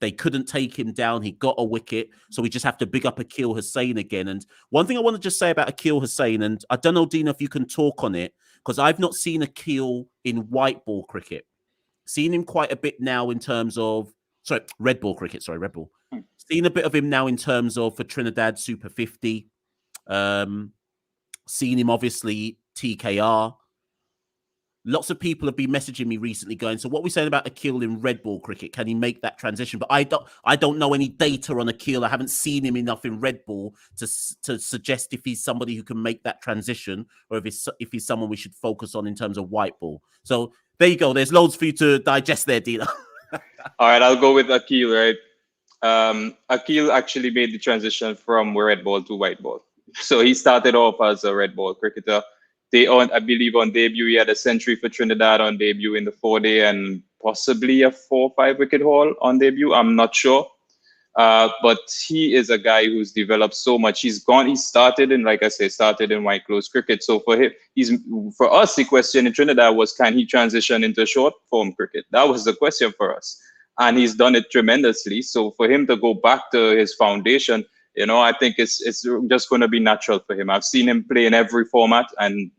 They couldn't take him down. He got a wicket. So we just have to big up Akil Hussain again. And one thing I want to just say about Akil Hussain, and I don't know, Dina, if you can talk on it, because I've not seen Akil in white ball cricket. Seen him quite a bit now in terms of, red ball cricket. Red ball. Seen a bit of him now in terms of for Trinidad Super 50. Seen him, obviously, TKR. Lots of people have been messaging me recently going, so what are we saying about Akil in red ball cricket? Can he make that transition? But I don't know any data on Akil. I haven't seen him enough in red ball to suggest if he's somebody who can make that transition, or if he's someone we should focus on in terms of white ball. So there you go. There's loads for you to digest there, Dina. All right, I'll go with Akil, right? Akil actually made the transition from red ball to white ball. So he started off as a red ball cricketer. I believe on debut, he had a century for Trinidad on debut in the 4-day and possibly a 4 or 5 wicket haul on debut. I'm not sure. But he is a guy who's developed so much. He started in, like I say, white clothes cricket. So for us, the question in Trinidad was, can he transition into short form cricket? That was the question for us. And he's done it tremendously. So for him to go back to his foundation, I think it's just going to be natural for him. I've seen him play in every format, and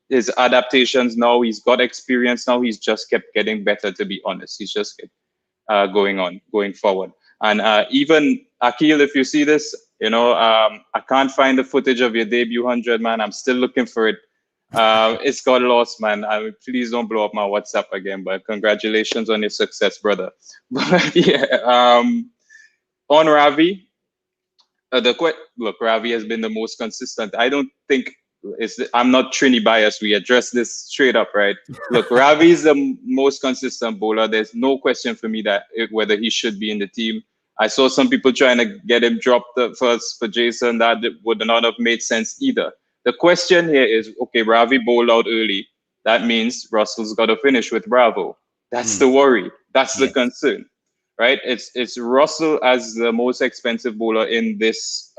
his adaptations now, he's got experience now. He's just kept getting better, to be honest. He's just kept going forward. And even Akil, if you see this, I can't find the footage of your debut 100, man. I'm still looking for it. It's got lost, man. Please don't blow up my WhatsApp again, but congratulations on your success, brother. But yeah, on Ravi, look, Ravi has been the most consistent. I don't think I'm not Trini biased. We address this straight up, right? Look, Ravi is the most consistent bowler. There's no question for me that whether he should be in the team. I saw some people trying to get him dropped first for Jason. That would not have made sense either. The question here is, okay, Ravi bowled out early. That means Russell's got to finish with Bravo. That's the worry. That's the concern, right? It's Russell as the most expensive bowler in this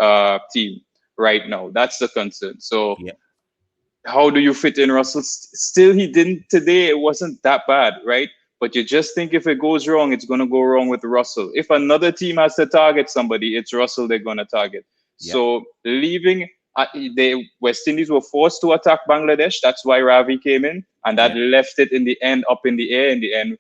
team right now. That's the concern. So how do you fit in Russell? Still, he didn't today. It wasn't that bad, right? But you just think if it goes wrong, it's going to go wrong with Russell. If another team has to target somebody, it's Russell they're going to target. So leaving, West Indies were forced to attack Bangladesh. That's why Ravi came in. And that left it in the end, up in the air in the end.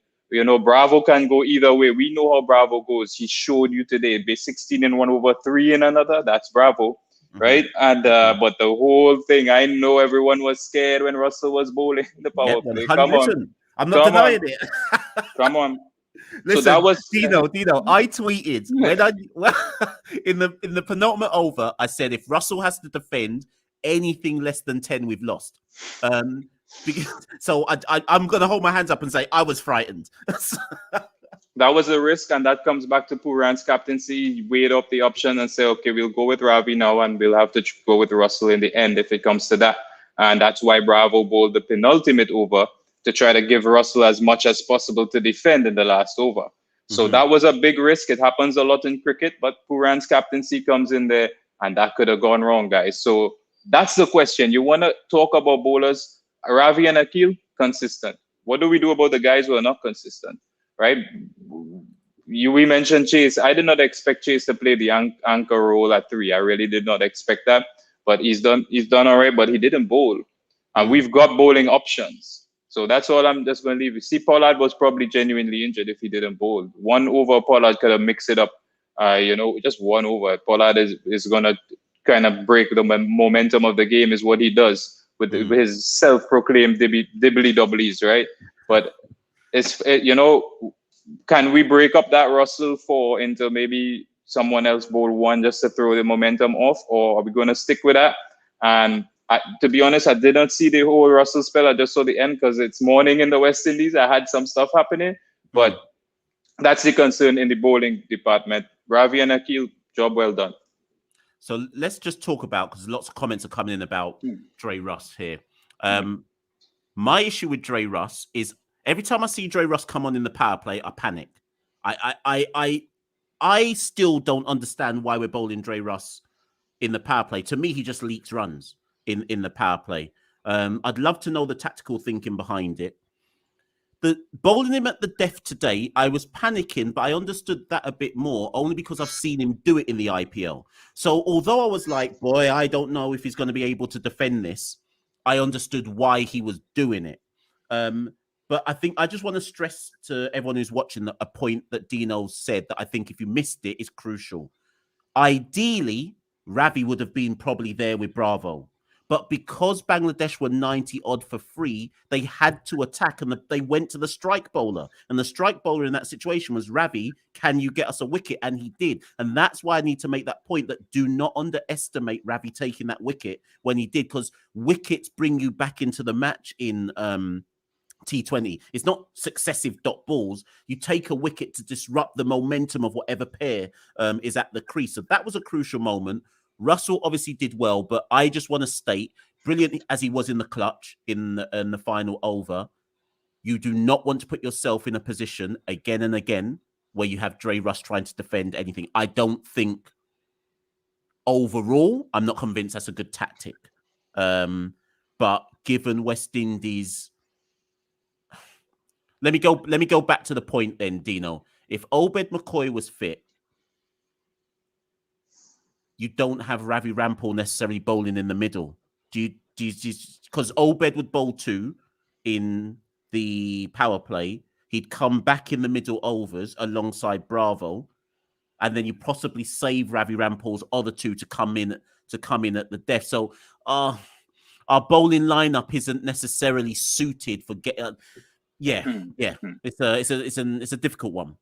Bravo can go either way. We know how Bravo goes. He showed you today. Be 16 in one over 3 in another. That's Bravo. Right. And but the whole thing, I know everyone was scared when Russell was bowling the power play. Come on. I'm not denying it. Come on. Listen, so that was Dino. I tweeted when in the penultimate over, I said if Russell has to defend anything less than 10, we've lost. So I'm gonna hold my hands up and say I was frightened. that was a risk, and that comes back to Pooran's captaincy. He weighed up the option and say, okay, we'll go with Ravi now, and we'll have to go with Russell in the end if it comes to that. And that's why Bravo bowled the penultimate over to try to give Russell as much as possible to defend in the last over. So that was a big risk. It happens a lot in cricket, but Pooran's captaincy comes in there, and that could have gone wrong, guys. So that's the question. You want to talk about bowlers, Ravi and Akil, consistent. What do we do about the guys who are not consistent, right? We mentioned Chase. I did not expect Chase to play the anchor role at 3. I really did not expect that, but he's done all right, but he didn't bowl. And we've got bowling options. So that's all I'm just going to leave you. See, Pollard was probably genuinely injured if he didn't bowl. 1 over, Pollard could have mixed it up. Just 1 over. Pollard is going to kind of break the momentum of the game is what he does with his self-proclaimed dibbly-doublies, right? But can we break up that Russell 4 into maybe someone else bowl 1 just to throw the momentum off, or are we going to stick with that? And to be honest, I did not see the whole Russell spell. I just saw the end because it's morning in the West Indies. I had some stuff happening, but that's the concern in the bowling department. Ravi and Akil, job well done. So let's just talk about, because lots of comments are coming in about Dre Russ here. My issue with Dre Russ is every time I see Dre Russ come on in the power play, I panic. I still don't understand why we're bowling Dre Russ in the power play. To me, he just leaks runs in the power play. I'd love to know the tactical thinking behind it. The bowling him at the death today, I was panicking, but I understood that a bit more only because I've seen him do it in the IPL. So although I was like, boy, I don't know if he's going to be able to defend this, I understood why he was doing it. But I think I just want to stress to everyone who's watching a point that Dino said that I think if you missed it, is crucial. Ideally, Ravi would have been probably there with Bravo. But because Bangladesh were 90 odd for free, they had to attack, and they went to the strike bowler. And the strike bowler in that situation was Ravi. Can you get us a wicket? And he did. And that's why I need to make that point that do not underestimate Ravi taking that wicket when he did, because wickets bring you back into the match in T20. It's not successive dot balls. You take a wicket to disrupt the momentum of whatever pair is at the crease. So that was a crucial moment. Russell obviously did well, but I just want to state, brilliant as he was in the clutch in the final over, you do not want to put yourself in a position again and again where you have Dre Russ trying to defend anything. I don't think overall, I'm not convinced that's a good tactic. But given West Indies, let me go back to the point then, Dino. If Obed McCoy was fit, you don't have Ravi Rampal necessarily bowling in the middle. Because Obed would bowl 2 in the power play. He'd come back in the middle overs alongside Bravo, and then you possibly save Ravi Rampal's other 2 to come in at the death. So our bowling lineup isn't necessarily suited for It's a difficult one.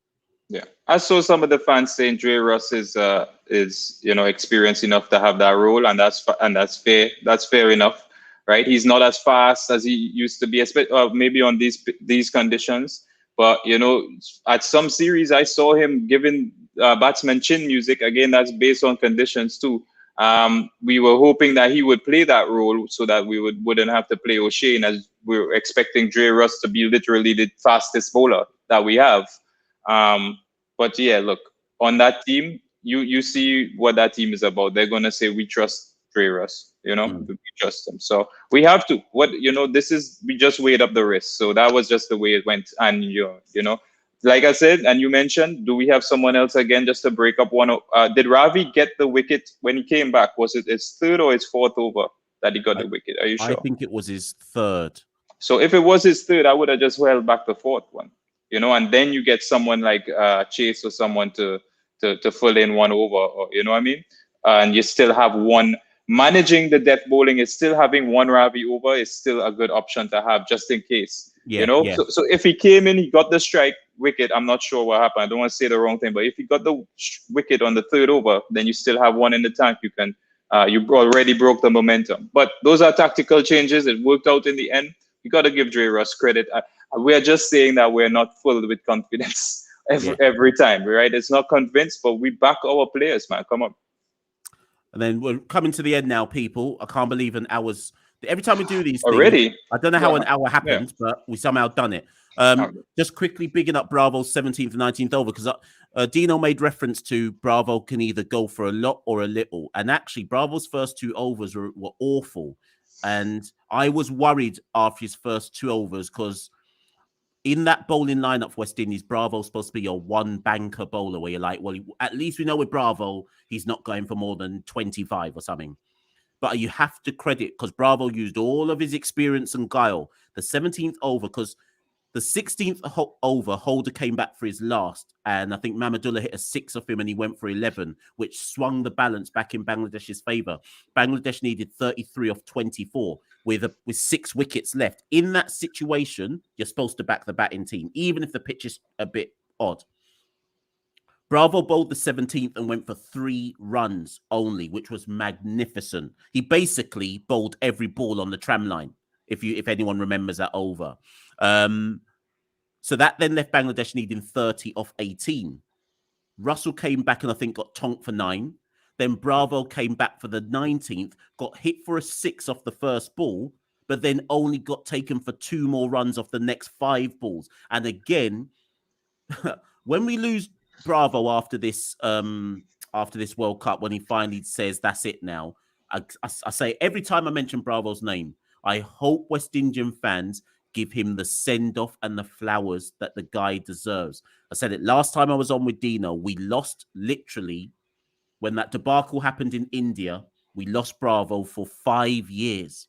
Yeah, I saw some of the fans saying Dre Russ is experienced enough to have that role, and that's fair. That's fair enough, right? He's not as fast as he used to be, especially maybe on these conditions. But at some series, I saw him giving batsmen chin music. Again, that's based on conditions too. We were hoping that he would play that role so that we wouldn't have to play O'Shane, as we were expecting Dre Russ to be literally the fastest bowler that we have. But yeah, look, on that team, you see what that team is about. They're gonna say we trust Dre Russ, we trust him. So we have to. We just weighed up the risk. So that was just the way it went. And like I said, and you mentioned, do we have someone else again just to break up one? Did Ravi get the wicket when he came back? Was it his 3rd or his 4th over that he got the wicket? Are you sure? I think it was his 3rd. So if it was his 3rd, I would have just held back the 4th one. And then you get someone like Chase or someone to fill in 1 over, or what I mean? And you still have one. Managing the death bowling is still having 1 Ravi over is still a good option to have just in case. Yeah, yeah. So if he came in, he got the strike wicket. I'm not sure what happened. I don't want to say the wrong thing, but if he got the wicket on the third over, then you still have one in the tank. You can you already broke the momentum. But those are tactical changes. It worked out in the end. You got to give Dre Russ credit. We're just saying that we're not full with confidence every time, right? It's not convinced, but we back our players, man. Come on. And then we're coming to the end now, people. I can't believe an hour's. Every time we do these already, things, I don't know how an hour happened, but we somehow done it. Just quickly bigging up Bravo's 17th and 19th over, because Dino made reference to Bravo can either go for a lot or a little. And actually, Bravo's first 2 overs were awful. And I was worried after his first 2 overs because in that bowling lineup for West Indies, Bravo's supposed to be your one banker bowler where you're like, well, at least we know with Bravo, he's not going for more than 25 or something. But you have to credit, because Bravo used all of his experience and guile. The 17th over, because the 16th over, Holder came back for his last. And I think Mamadullah hit a 6 off him and he went for 11, which swung the balance back in Bangladesh's favour. Bangladesh needed 33 off 24 with 6 wickets left. In that situation, you're supposed to back the batting team, even if the pitch is a bit odd. Bravo bowled the 17th and went for 3 runs only, which was magnificent. He basically bowled every ball on the tram line, if anyone remembers that over. So that then left Bangladesh needing 30 off 18. Russell came back and I think got tonked for 9. Then Bravo came back for the 19th, got hit for a 6 off the first ball, but then only got taken for 2 more runs off the next 5 balls. And again, when we lose Bravo after this World Cup, when he finally says that's it now, I say every time I mention Bravo's name, I hope West Indian fans give him the send-off and the flowers that the guy deserves. I said it last time I was on with Dino. We lost literally, when that debacle happened in India, we lost Bravo for 5 years.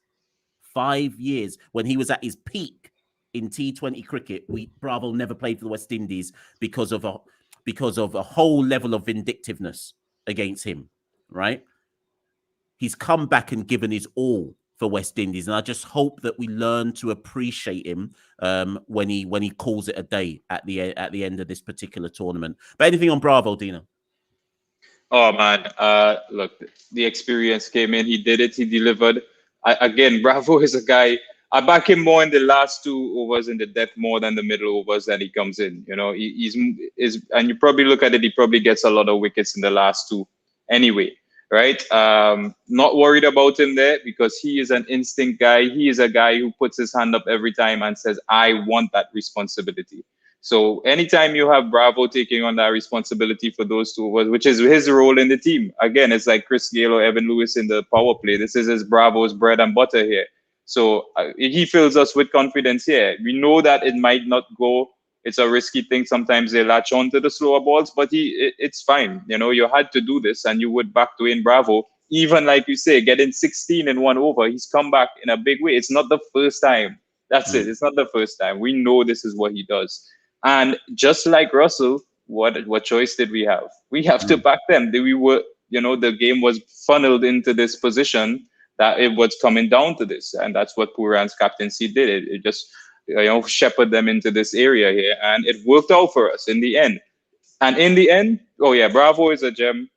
5 years. When he was at his peak in T20 cricket, Bravo never played for the West Indies because of a whole level of vindictiveness against him, right? He's come back and given his all for West Indies, and I just hope that we learn to appreciate him when he calls it a day at the end of this particular tournament. But anything on Bravo, Dino? Oh man, look, the experience came in. He did it. He delivered. Again, Bravo is a guy. I back him more in the last 2 overs in the death more than the middle overs that he comes in. He's and you probably look at it. He probably gets a lot of wickets in the last 2 anyway. Right? Not worried about him there because he is an instinct guy. He is a guy who puts his hand up every time and says, I want that responsibility. So anytime you have Bravo taking on that responsibility for those 2 overs, which is his role in the team, again, it's like Chris Gayle or Evan Lewis in the power play. This is his Bravo's bread and butter here. So he fills us with confidence here. We know that it might not go. It's a risky thing. Sometimes they latch on to the slower balls, but it's fine. You had to do this, and you would back Dwayne Bravo. Even like you say, getting 16 in 1 over, he's come back in a big way. It's not the first time. That's it. It's not the first time. We know this is what he does. And just like Russell, what choice did we have? We have to back them. The game was funneled into this position that it was coming down to this, and that's what Pooran's captaincy did. It just shepherd them into this area here, and it worked out for us in the end. And in the end, Bravo is a gem.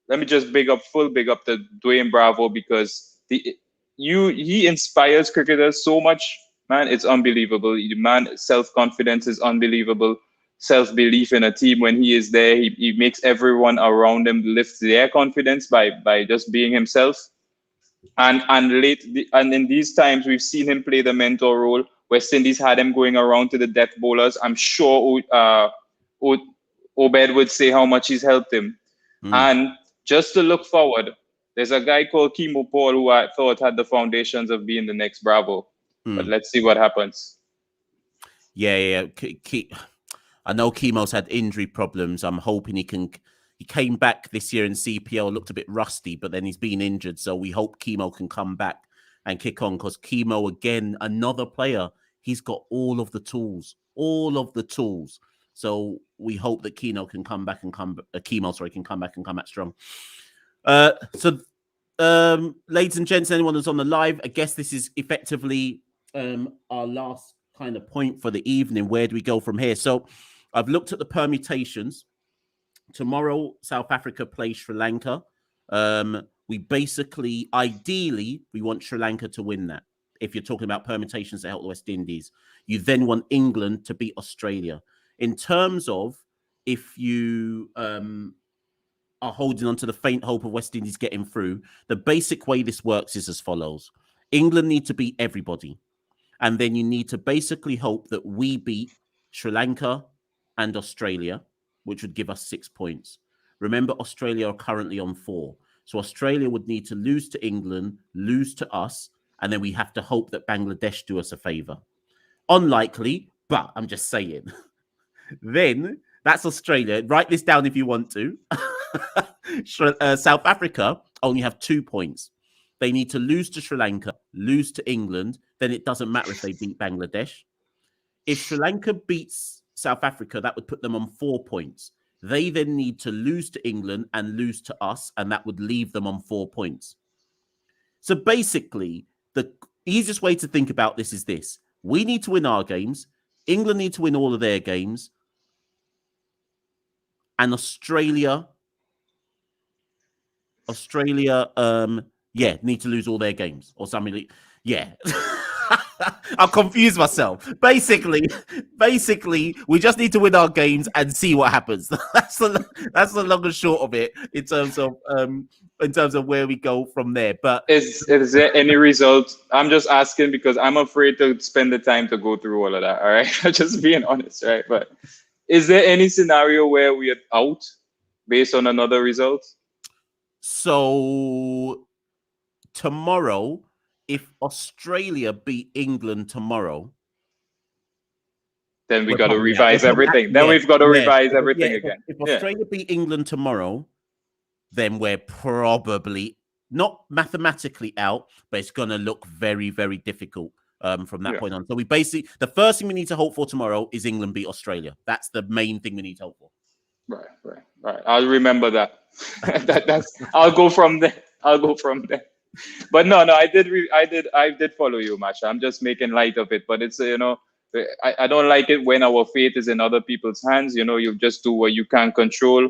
Let me just big up to Dwayne Bravo, because he inspires cricketers so much, man. It's unbelievable. Man, self-confidence is unbelievable. Self-belief in a team when he is there, he makes everyone around him lift their confidence by just being himself. And in these times, we've seen him play the mentor role. West Indies had him going around to the death bowlers. I'm sure Obed would say how much he's helped him. And just to look forward, there's a guy called Kimo Paul who I thought had the foundations of being the next Bravo. But let's see what happens. Yeah. I know Kimo's had injury problems. I'm hoping he came back this year in CPL, looked a bit rusty, but then he's been injured. So we hope Kimo can come back and kick on, because Kimo, again, another player, he's got all of the tools. So we hope that Kimo can come back and come back strong. Ladies and gents, anyone that's on the live, I guess this is effectively our last kind of point for the evening. Where do we go from here? So I've looked at the permutations. Tomorrow, South Africa plays Sri Lanka. We basically, ideally, we want Sri Lanka to win that. If you're talking about permutations to help the West Indies, you then want England to beat Australia. In terms of if you are holding on to the faint hope of West Indies getting through, the basic way this works is as follows. England need to beat everybody. And then you need to basically hope that we beat Sri Lanka and Australia, which would give us 6 points. Remember, Australia are currently on 4. So Australia would need to lose to England, lose to us, and then we have to hope that Bangladesh do us a favor. Unlikely, but I'm just saying. Then that's Australia. Write this down if you want to. South Africa only have 2 points. They need to lose to Sri Lanka, lose to England. Then it doesn't matter if they beat Bangladesh. If Sri Lanka beats South Africa, that would put them on 4 points. They then need to lose to England and lose to us, and that would leave them on 4 points. So basically, the easiest way to think about this is this. We need to win our games. England need to win all of their games. And Australia, need to lose all their games or something. I'll confuse myself. Basically, we just need to win our games and see what happens. That's the long and short of it in terms of where we go from there. But is there any result? I'm just asking because I'm afraid to spend the time to go through all of that. All right, I'm just being honest, right? But is there any scenario where we are out based on another result? So tomorrow, if Australia beat England tomorrow, then we got to revise everything. Then we've got to revise everything again. If Australia beat England tomorrow, then we're probably not mathematically out, but it's going to look very, very difficult from that point on. So the first thing we need to hope for tomorrow is England beat Australia. That's the main thing we need to hope for. Right. I'll remember that. I'll go from there. But no, I did follow you, Masha. I'm just making light of it. But it's I don't like it when our fate is in other people's hands. You just do what you can control.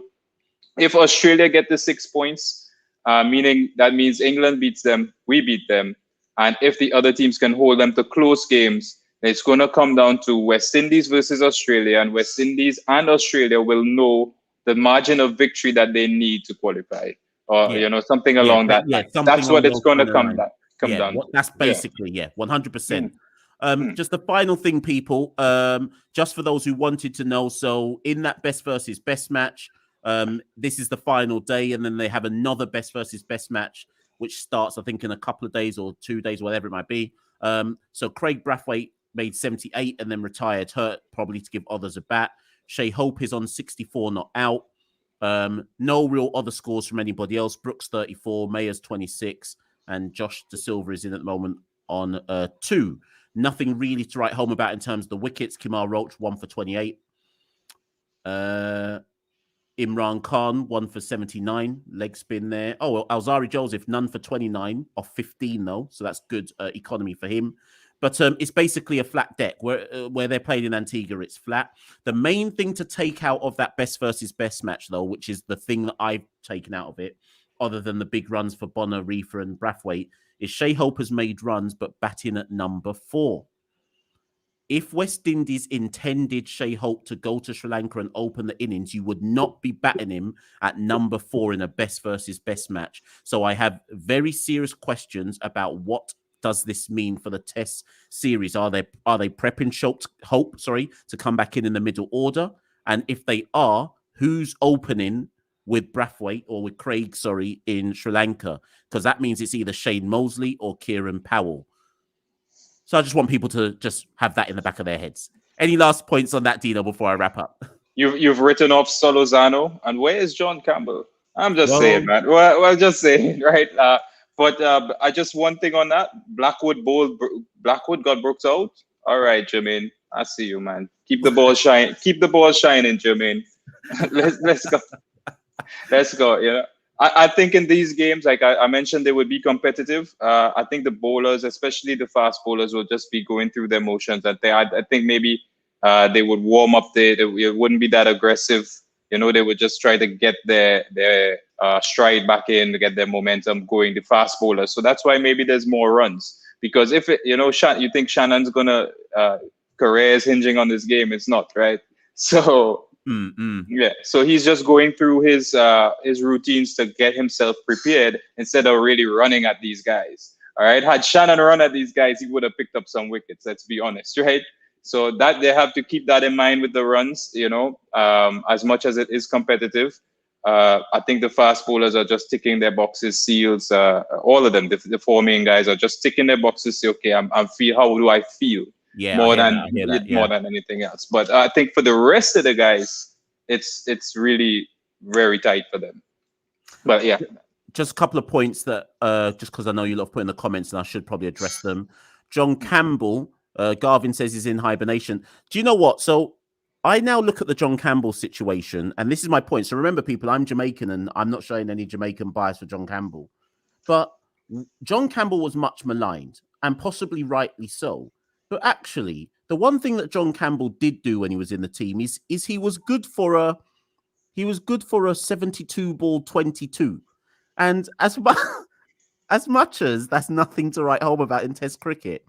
If Australia get the 6 points, meaning that means England beats them, we beat them, and if the other teams can hold them to close games, it's going to come down to West Indies versus Australia, and West Indies and Australia will know the margin of victory that they need to qualify, or something along that. That's what it's going to come down. That's basically 100%. Just the final thing, people. Just for those who wanted to know, so in that best versus best match, this is the final day, and then they have another best versus best match, which starts, I think, in a couple of days or 2 days, whatever it might be. So Craig Brathwaite made 78 and then retired, hurt, probably to give others a bat. Shea Hope is on 64, not out. No real other scores from anybody else. Brooks 34, Mayers 26, and Josh De Silva is in at the moment on 2. Nothing really to write home about in terms of the wickets. Kimar Roach 1 for 28. Imran Khan 1 for 79, leg spin there. Oh, well, Alzari Joseph none for 29 off 15 though, so that's good economy for him. But it's basically a flat deck where they're playing in Antigua. It's flat. The main thing to take out of that best versus best match, though, which is the thing that I've taken out of it, other than the big runs for Bonner, Reefer, and Brathwaite, is Shea Hope has made runs but batting at number 4. If West Indies intended Shea Hope to go to Sri Lanka and open the innings, you would not be batting him at number 4 in a best versus best match. So I have very serious questions about what does this mean for the Test series. Are they prepping Hope to come back in the middle order? And if they are, who's opening with Brathwaite or with Craig, in Sri Lanka? Because that means it's either Shane Mosley or Kieran Powell. So I just want people to just have that in the back of their heads. Any last points on that, Dino, before I wrap up? You've written off Solozano, and where is John Campbell? I'm just saying, man. Well, just saying, right? But I just one thing on that. Blackwood got Brooks out. All right, Jermaine. I see you, man. Keep the ball shining. Keep the ball shining, Jermaine. Let's go. Let's go. I think in these games, like I mentioned, they would be competitive. I think the bowlers, especially the fast bowlers, will just be going through their motions. I think maybe they would warm up. It wouldn't be that aggressive. They would just try to get their stride back in, to get their momentum going. The fast bowlers. So that's why maybe there's more runs. Because if you think Shannon's gonna career is hinging on this game, it's not, right? So. Yeah, so he's just going through his routines to get himself prepared instead of really running at these guys. All right, had Shannon run at these guys, he would have picked up some wickets. Let's be honest, right? So that they have to keep that in mind with the runs. As much as it is competitive, I think the fast bowlers are just ticking their boxes. Seals, all of them, the four main guys are just ticking their boxes. Say, okay, I'm feel. How do I feel? Yeah, more than anything else. But I think for the rest of the guys, it's really very tight for them. But yeah, just a couple of points that just because I know you love putting the comments, and I should probably address them. John Campbell, Garvin says he's in hibernation. Do you know what? So I now look at the John Campbell situation, and this is my point. So remember, people, I'm Jamaican, and I'm not showing any Jamaican bias for John Campbell, but John Campbell was much maligned, and possibly rightly so. But actually, the one thing that John Campbell did do when he was in the team is he was good for a 72 ball 22. And as much as that's nothing to write home about in Test cricket,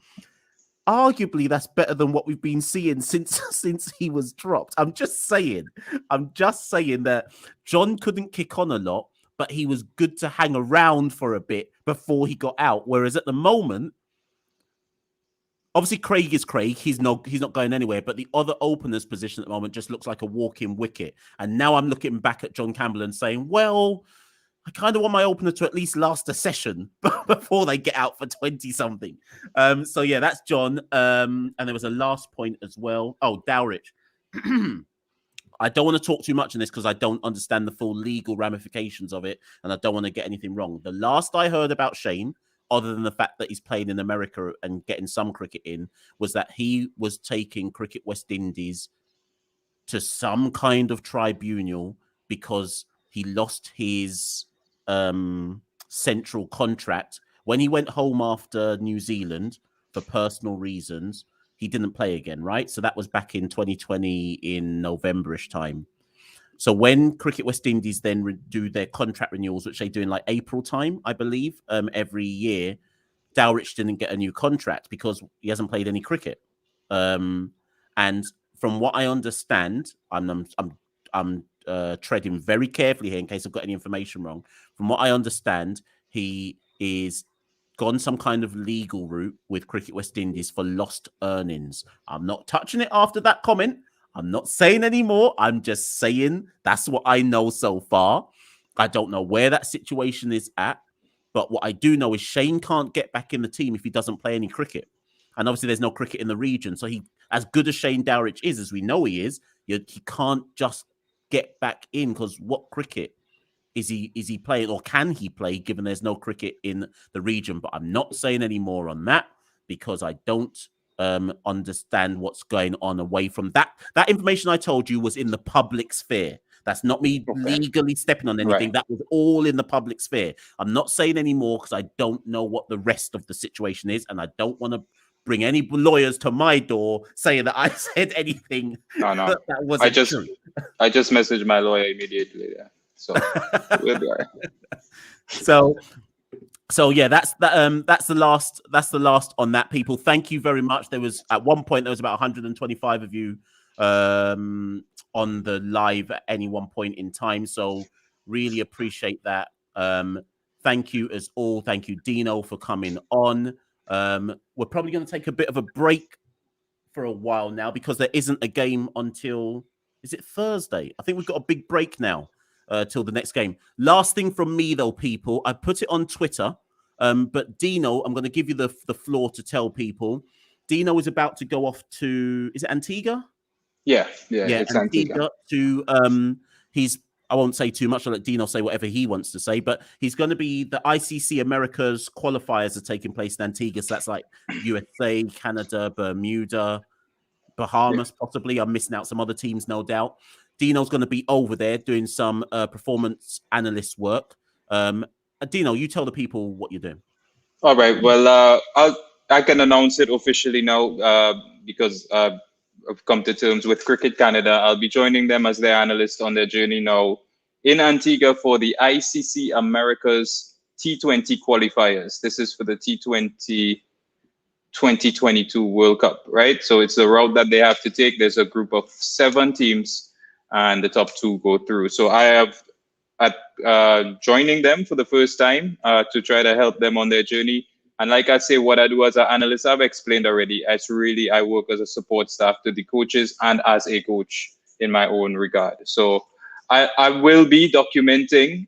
arguably that's better than what we've been seeing since he was dropped. I'm just saying that John couldn't kick on a lot, but he was good to hang around for a bit before he got out. Whereas at the moment, obviously, Craig is Craig. He's not going anywhere. But the other opener's position at the moment just looks like a walk-in wicket. And now I'm looking back at John Campbell and saying, well, I kind of want my opener to at least last a session before they get out for 20-something. So, yeah, that's John. And there was a last point as well. Oh, Dowrich. I don't want to talk too much on this because I don't understand the full legal ramifications of it. And I don't want to get anything wrong. The last I heard about Shane, other than the fact that he's playing in America and getting some cricket in, was that he was taking Cricket West Indies to some kind of tribunal because he lost his central contract. When he went home after New Zealand for personal reasons, he didn't play again, right? So that was back in 2020 in November-ish time. So when Cricket West Indies then do their contract renewals, which they do in like April time, I believe, every year, Dowrich didn't get a new contract because he hasn't played any cricket. And from what I understand, I'm treading very carefully here in case I've got any information wrong. From what I understand, he is gone some kind of legal route with Cricket West Indies for lost earnings. I'm not touching it after that comment. I'm not saying anymore. I'm just saying that's what I know so far. I don't know where that situation is at. But what I do know is Shane can't get back in the team if he doesn't play any cricket. And obviously there's no cricket in the region. So he, as good as Shane Dowrich is, as we know he is, he can't just get back in because what cricket is he playing, or can he play given there's no cricket in the region? But I'm not saying any more on that because I don't understand what's going on away from that. That information I told you was in the public sphere. That's not me legally stepping on anything. Right. That was all in the public sphere. I'm not saying any more because I don't know what the rest of the situation is, and I don't want to bring any lawyers to my door saying that I said anything. No. that wasn't true. I just messaged my lawyer immediately. Yeah. So we'll be all right. So yeah, that's the last on that, people. Thank you very much. There was at one point there was about 125 of you on the live at any one point in time. So really appreciate that. Thank you as all. Thank you, Dino, for coming on. We're probably going to take a bit of a break for a while now because there isn't a game until, is it Thursday? I think we've got a big break now till the next game. Last thing from me though, people, I put it on Twitter, but Dino, I'm going to give you the floor to tell people. Dino is about to go off to, is it Antigua? Yeah, it's Antigua. I won't say too much. I'll let Dino say whatever he wants to say, but he's going to be, the ICC Americas qualifiers are taking place in Antigua. So that's like USA, Canada, Bermuda, Bahamas, possibly. I'm missing out some other teams, no doubt. Dino's going to be over there doing some performance analyst work. Dino, you tell the people what you're doing. All right. Well, I can announce it officially now because I've come to terms with Cricket Canada. I'll be joining them as their analyst on their journey now in Antigua for the ICC Americas T20 qualifiers. This is for the T20 2022 World Cup, right? So it's the route that they have to take. There's a group of 7 teams, and the top 2 go through. So I have joining them for the first time to try to help them on their journey. And like I say, what I do as an analyst, I've explained already. I work as a support staff to the coaches and as a coach in my own regard. So I will be documenting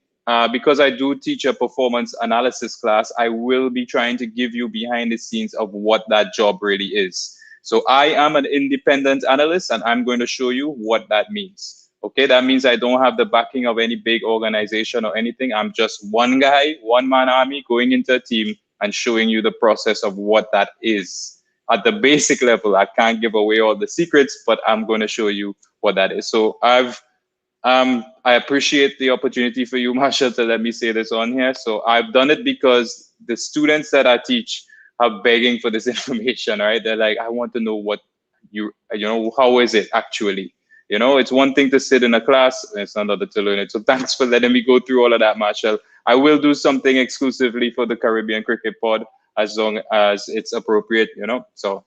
because I do teach a performance analysis class. I will be trying to give you behind the scenes of what that job really is. So I am an independent analyst, and I'm going to show you what that means. Okay, that means I don't have the backing of any big organization or anything. I'm just one guy, one-man army going into a team and showing you the process of what that is. At the basic level, I can't give away all the secrets, but I'm going to show you what that is. So I appreciate the opportunity for you, Marshall, to let me say this on here. So I've done it because the students that I teach are begging for this information, right? They're like, I want to know what how is it actually? It's one thing to sit in a class, and it's another to learn it. So thanks for letting me go through all of that, Marshall. I will do something exclusively for the Caribbean Cricket Pod as long as it's appropriate, So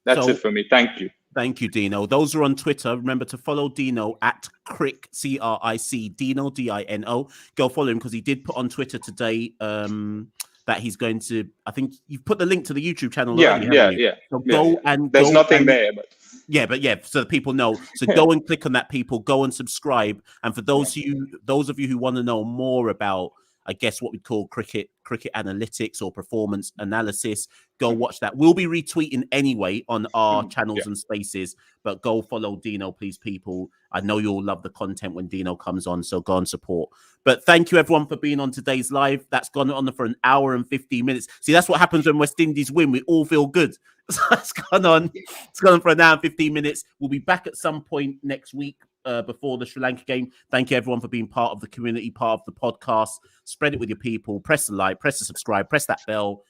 that's it for me. Thank you. Thank you, Dino. Those are on Twitter. Remember to follow Dino at Crick, CRIC, Dino, DINO. Go follow him because he did put on Twitter today that he's going to, I think you've put the link to the YouTube channel. Yeah. So go and there's nothing there, but. Yeah, so that people know. So go and click on that, people. Go and subscribe. And for those of you who want to know more about, I guess, what we call cricket analytics or performance analysis, go watch that. We'll be retweeting anyway on our channels and spaces, but go follow Dino, please, people. I know you'll love the content when Dino comes on, so go and support. But thank you, everyone, for being on today's live. That's gone on for an hour and 15 minutes. See, that's what happens when West Indies win. We all feel good. So it's gone on for an hour and 15 minutes. We'll be back at some point next week before the Sri Lanka game. Thank you, everyone, for being part of the community, part of the podcast. Spread it with your people. Press the like, press the subscribe, press that bell.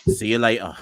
See you later.